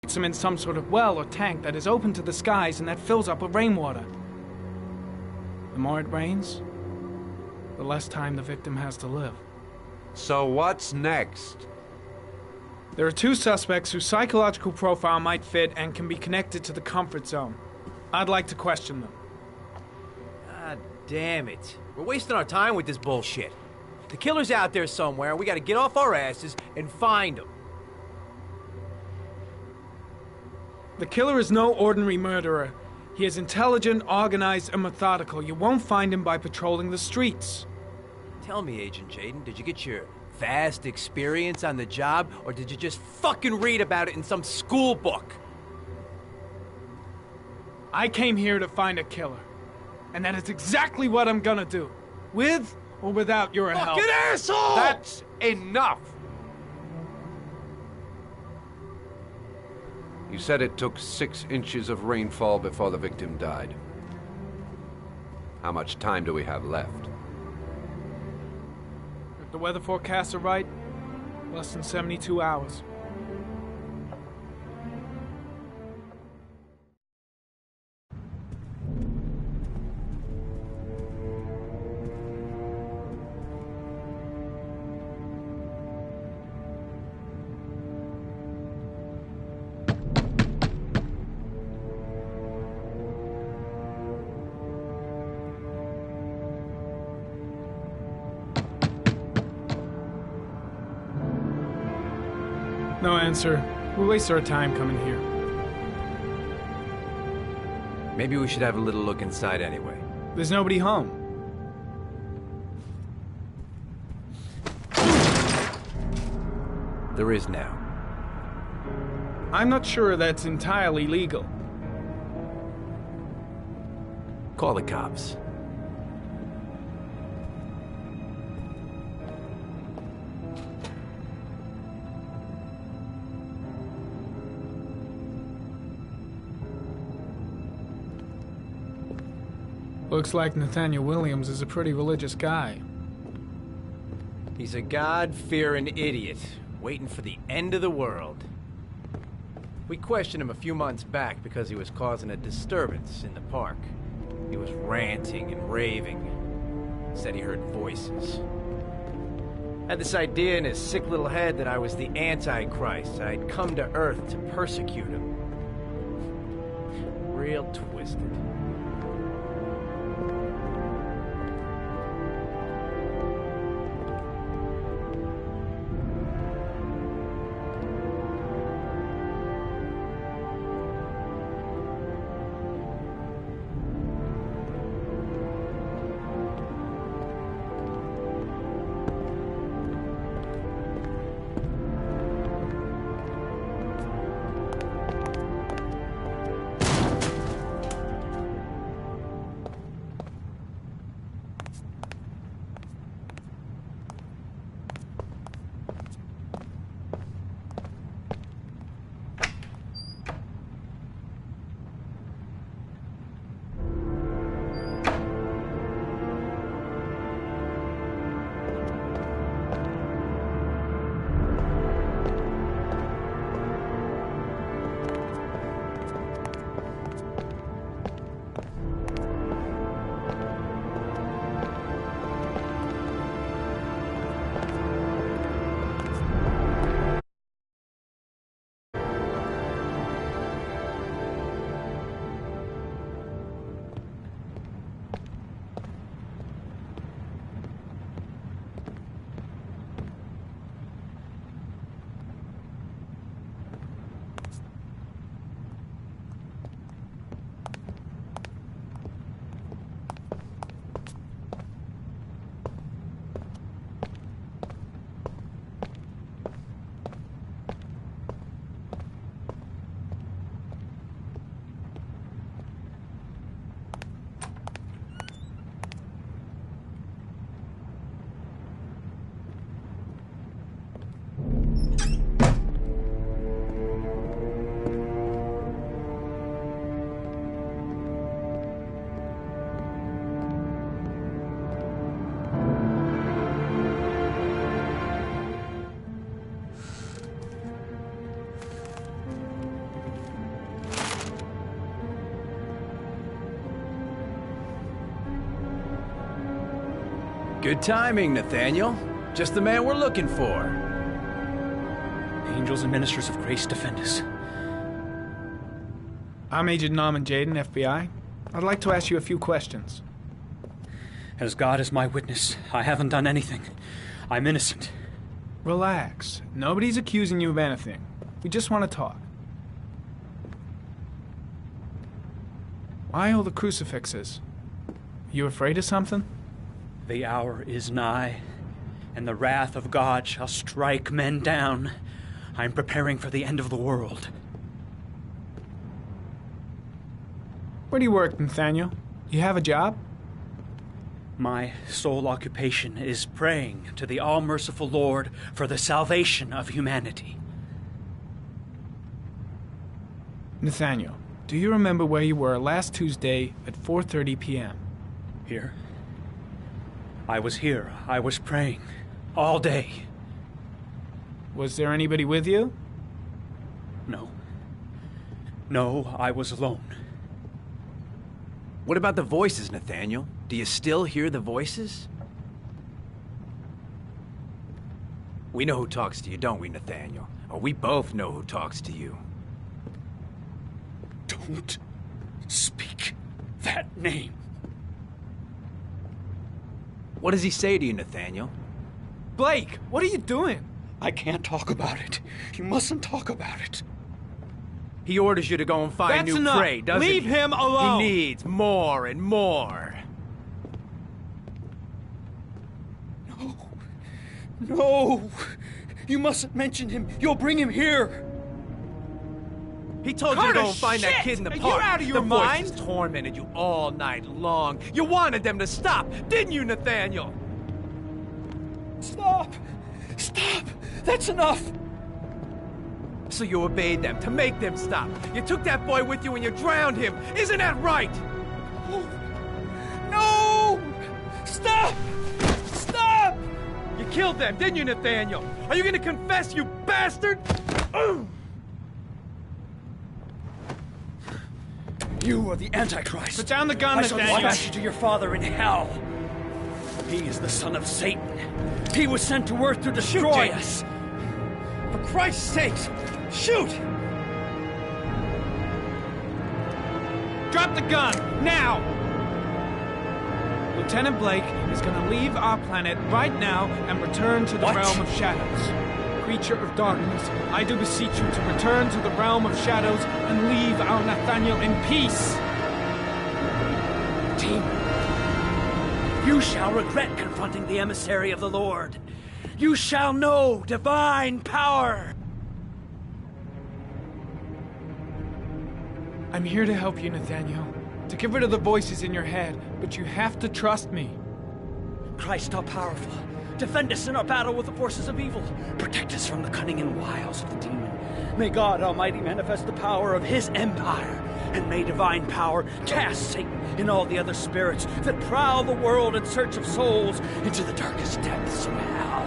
puts them in some sort of well or tank that is open to the skies and that fills up with rainwater. The more it rains, the less time the victim has to live. So what's next? There are 2 suspects whose psychological profile might fit and can be connected to the comfort zone. I'd like to question them. God damn it. We're wasting our time with this bullshit. The killer's out there somewhere, and we gotta get off our asses and find him. The killer is no ordinary murderer. He is intelligent, organized, and methodical. You won't find him by patrolling the streets. Tell me, Agent Jayden, did you get your vast experience on the job, or did you just fucking read about it in some school book? I came here to find a killer. And that is exactly what I'm gonna do. With or without your help. Fucking asshole! That's enough! You said it took 6 inches of rainfall before the victim died. How much time do we have left? If the weather forecasts are right, less than 72 hours. No answer. We waste our time coming here. Maybe we should have a little look inside anyway. There's nobody home. There is now. I'm not sure that's entirely legal. Call the cops. Looks like Nathaniel Williams is a pretty religious guy. He's a God-fearing idiot, waiting for the end of the world. We questioned him a few months back because he was causing a disturbance in the park. He was ranting and raving. Said he heard voices. Had this idea in his sick little head that I was the Antichrist. I'd come to Earth to persecute him. Real twisted. Good timing, Nathaniel. Just the man we're looking for. Angels and ministers of grace defend us. I'm Agent Norman Jayden, FBI. I'd like to ask you a few questions. As God is my witness, I haven't done anything. I'm innocent. Relax. Nobody's accusing you of anything. We just want to talk. Why all the crucifixes? You afraid of something? The hour is nigh, and the wrath of God shall strike men down. I'm preparing for the end of the world. Where do you work, Nathaniel? You have a job? My sole occupation is praying to the all-merciful Lord for the salvation of humanity. Nathaniel, do you remember where you were last Tuesday at 4:30 p.m.? Here? I was here. I was praying. All day. Was there anybody with you? No. No, I was alone. What about the voices, Nathaniel? Do you still hear the voices? We know who talks to you, don't we, Nathaniel? Or we both know who talks to you. Don't speak that name. What does he say to you, Nathaniel? Blake, what are you doing? I can't talk about it. You mustn't talk about it. He orders you to go and find That's new enough. prey, doesn't he? Leave him alone. He needs more and more. No! You mustn't mention him. You'll bring him here. He told you to go and find that kid in the Are park. you out of your the mind? voices tormented you all night long. You wanted them to stop, didn't you, Nathaniel? Stop! Stop! That's enough! So you obeyed them to make them stop. You took that boy with you and you drowned him. Isn't that right? No! Stop! Stop! You killed them, didn't you, Nathaniel? Are you gonna confess, you bastard? You are the Antichrist. Put down the gun, I shall Nathaniel. dispatch you to your father in hell. He is the son of Satan. He was sent to earth to destroy us. For Christ's sakes, shoot! Drop the gun, now! Lieutenant Blake is gonna leave our planet right now and return to the realm of shadows. Creature of darkness, I do beseech you to return to the realm of shadows and leave our Nathaniel in peace. Team, you shall regret confronting the emissary of the Lord. You shall know divine power. I'm here to help you, Nathaniel. To get rid of the voices in your head, but you have to trust me. Christ all powerful, defend us in our battle with the forces of evil. Protect us from the cunning and wiles of the demon. May God Almighty manifest the power of his empire, and may divine power cast Satan and all the other spirits that prowl the world in search of souls into the darkest depths of hell.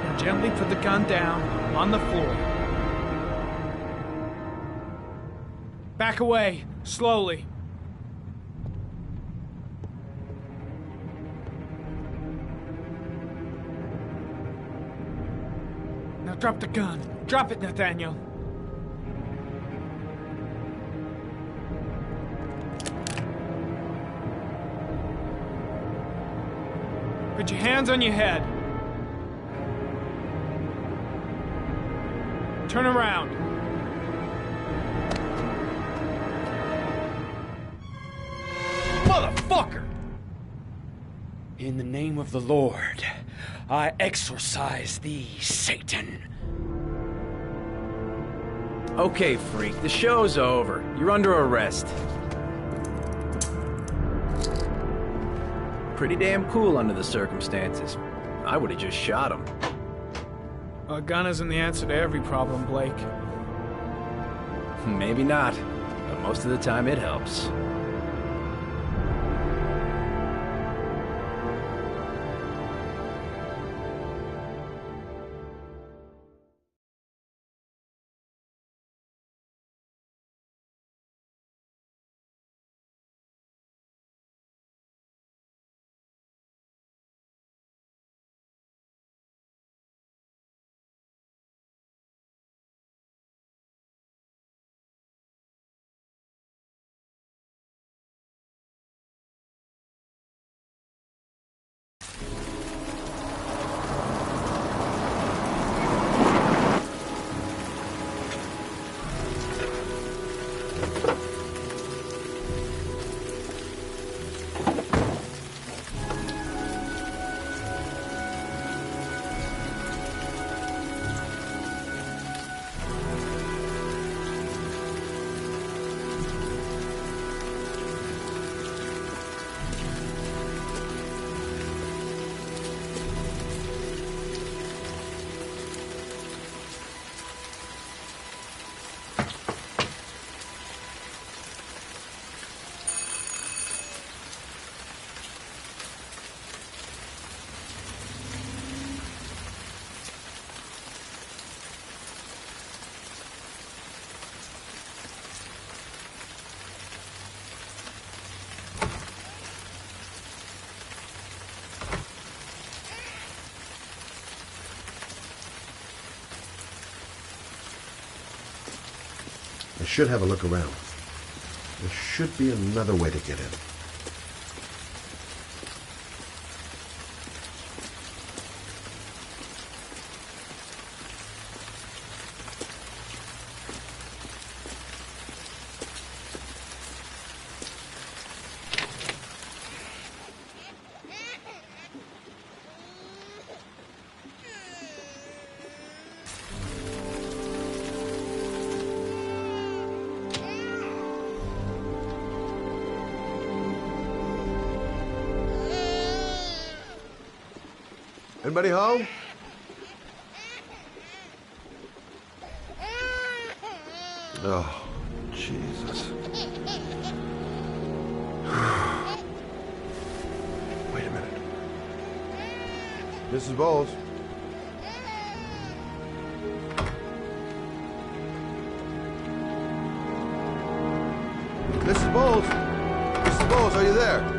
Now gently put the gun down on the floor. Back away, slowly. Now drop the gun. Drop it, Nathaniel. Put your hands on your head. Turn around. Motherfucker! In the name of the Lord, I exorcise thee, Satan. Okay, freak, the show's over. You're under arrest. Pretty damn cool under the circumstances. I would have just shot him. A gun isn't the answer to every problem, Blake. Maybe not, but most of the time it helps. I should have a look around. There should be another way to get in. Anybody home? Oh, Jesus. Wait a minute. Mrs. Bowles? Mrs. Bowles? Mrs. Bowles, are you there?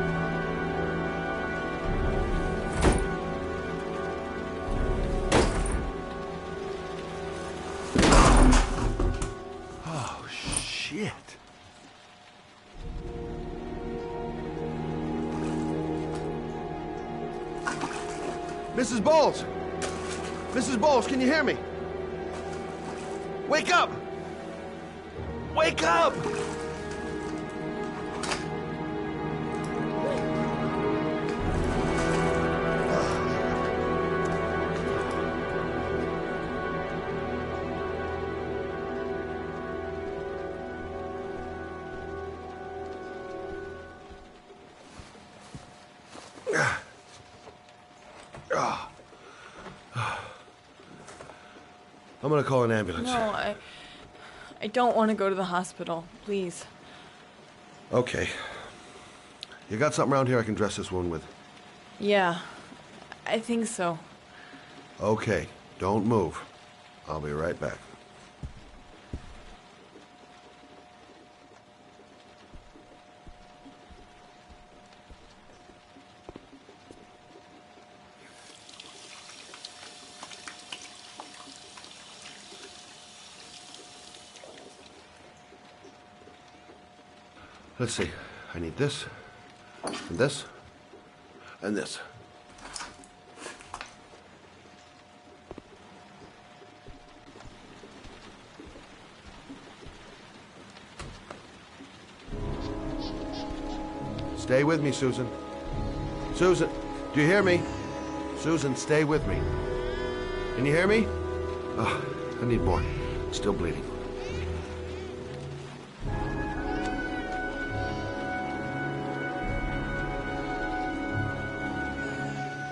Oh, shit. Mrs. Bowles! Mrs. Bowles, can you hear me? Wake up! Wake up! I'm gonna call an ambulance. No, I don't want to go to the hospital. Please. Okay. You got something around here I can dress this wound with? Yeah, I think so. Okay, don't move. I'll be right back. Let's see. I need this, and this, and this. Stay with me, Susan. Susan, do you hear me? Susan, stay with me. Can you hear me? Oh, I need more. It's still bleeding.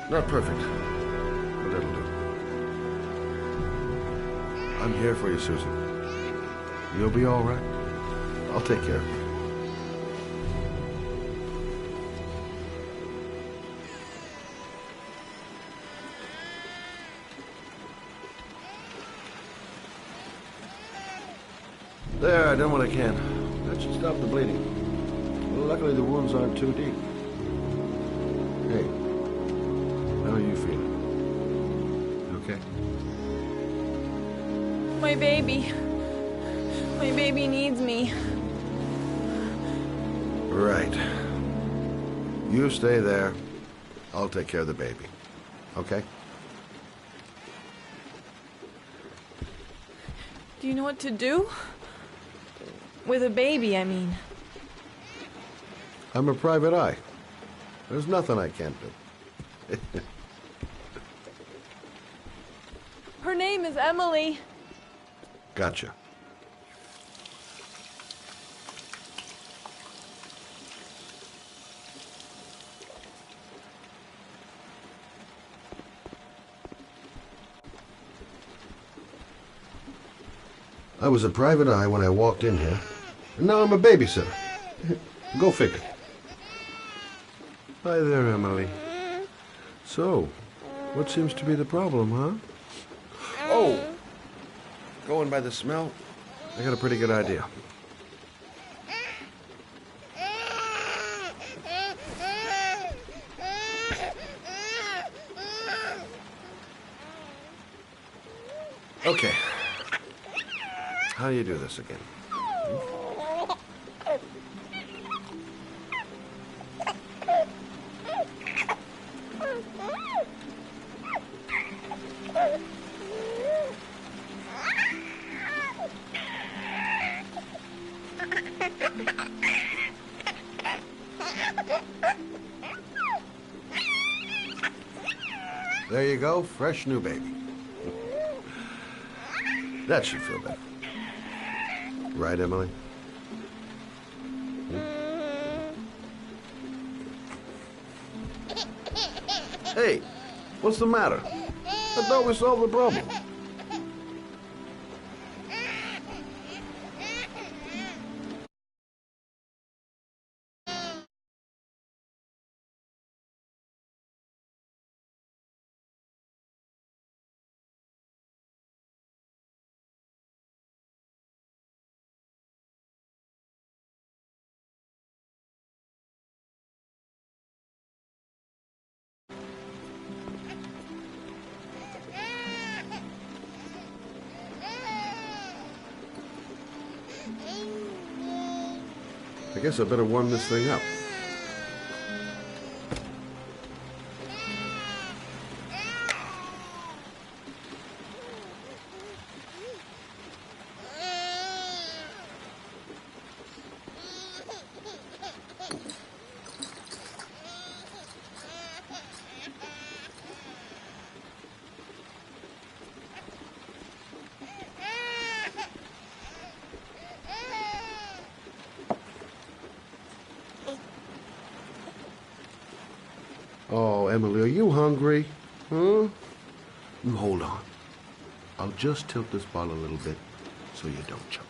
Not perfect, but it'll do. I'm here for you, Susan. You'll be all right. I'll take care of you. There, I done what I can. That should stop the bleeding. Well, luckily the wounds aren't too deep. Hey, how are you feeling? You okay? My baby. My baby needs me. Right. You stay there. I'll take care of the baby. Okay? Do you know what to do? With a baby, I mean. I'm a private eye. There's nothing I can't do. Her name is Emily. Gotcha. I was a private eye when I walked in here, and now I'm a babysitter. Go figure. Hi there, Emily. So, what seems to be the problem, huh? Oh, going by the smell, I got a pretty good idea. Okay. How do you do this again? There you go, fresh new baby. That should feel better. Right, Emily? Hey, What's the matter? I thought we solved the problem. I guess I better warm this thing up. Oh, Emily, are you hungry? Huh? Hold on. I'll just tilt this bottle a little bit so you don't choke.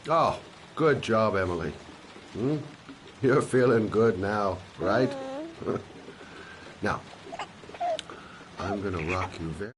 Oh, good job, Emily. You're feeling good now, right? Now, I'm gonna rock you very...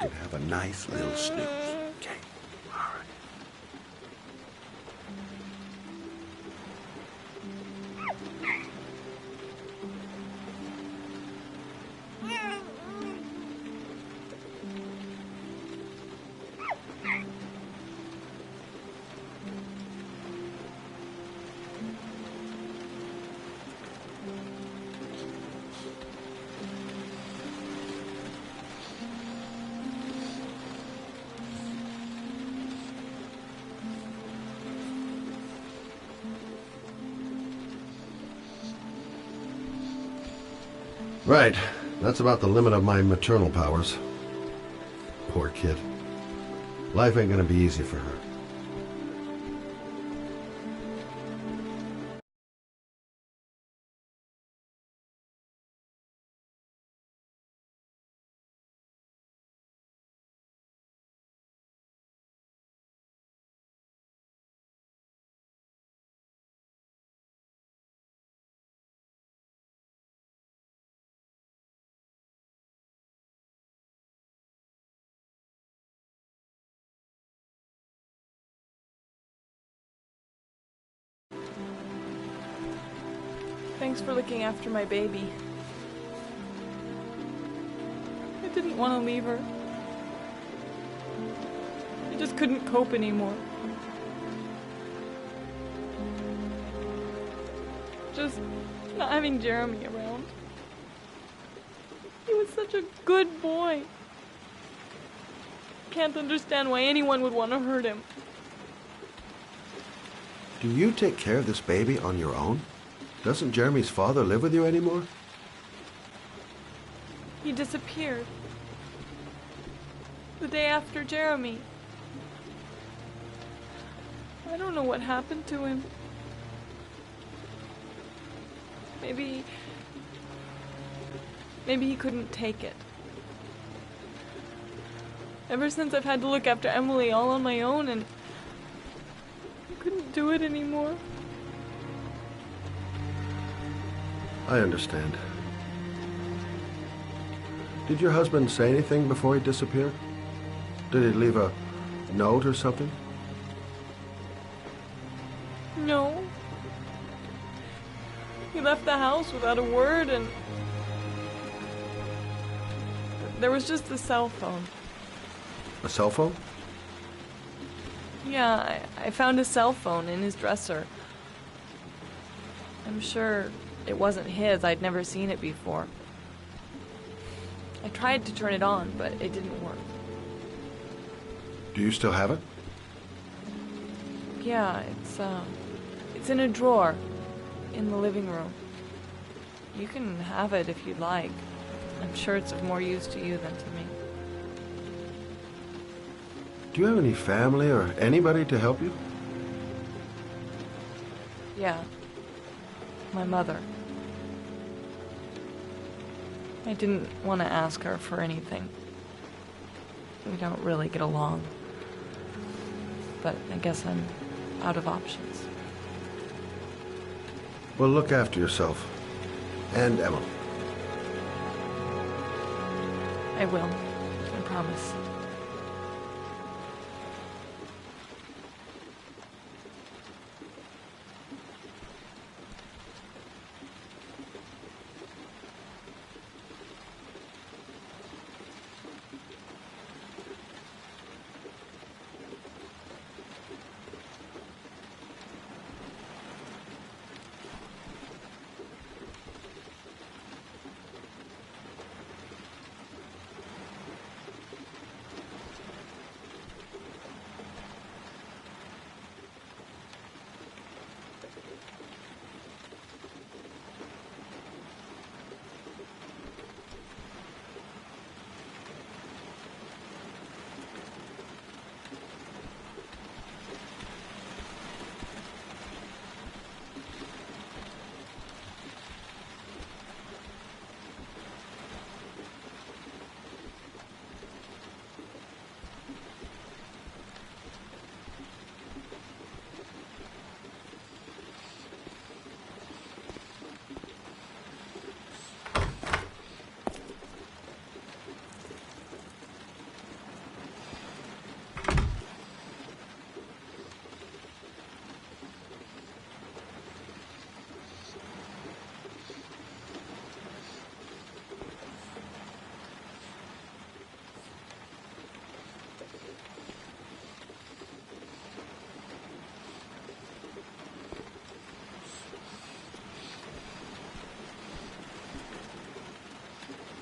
You have a nice little snooze. Okay. All right. Right. That's about the limit of my maternal powers. Poor kid. Life ain't gonna be easy for her. Thanks for looking after my baby. I didn't want to leave her. I just couldn't cope anymore. Just not having Jeremy around. He was such a good boy. Can't understand why anyone would want to hurt him. Do you take care of this baby on your own? Doesn't Jeremy's father live with you anymore? He disappeared. The day after Jeremy. I don't know what happened to him. Maybe he couldn't take it. Ever since I've had to look after Emily all on my own, and I couldn't do it anymore. I understand. Did your husband say anything before he disappeared? Did he leave a note or something? No. He left the house without a word, and there was just the cell phone. A cell phone? Yeah, I found a cell phone in his dresser. I'm sure it wasn't his. I'd never seen it before. I tried to turn it on, but it didn't work. Do you still have it? Yeah, it's in a drawer in the living room. You can have it if you'd like. I'm sure it's of more use to you than to me. Do you have any family or anybody to help you? Yeah. My mother. I didn't want to ask her for anything. We don't really get along. But I guess I'm out of options. Well, look after yourself. And Emily. I will. I promise.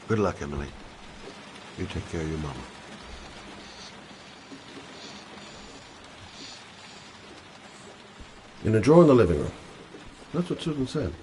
Good luck, Emily. You take care of your mama. In a drawer in the living room. That's what Susan said.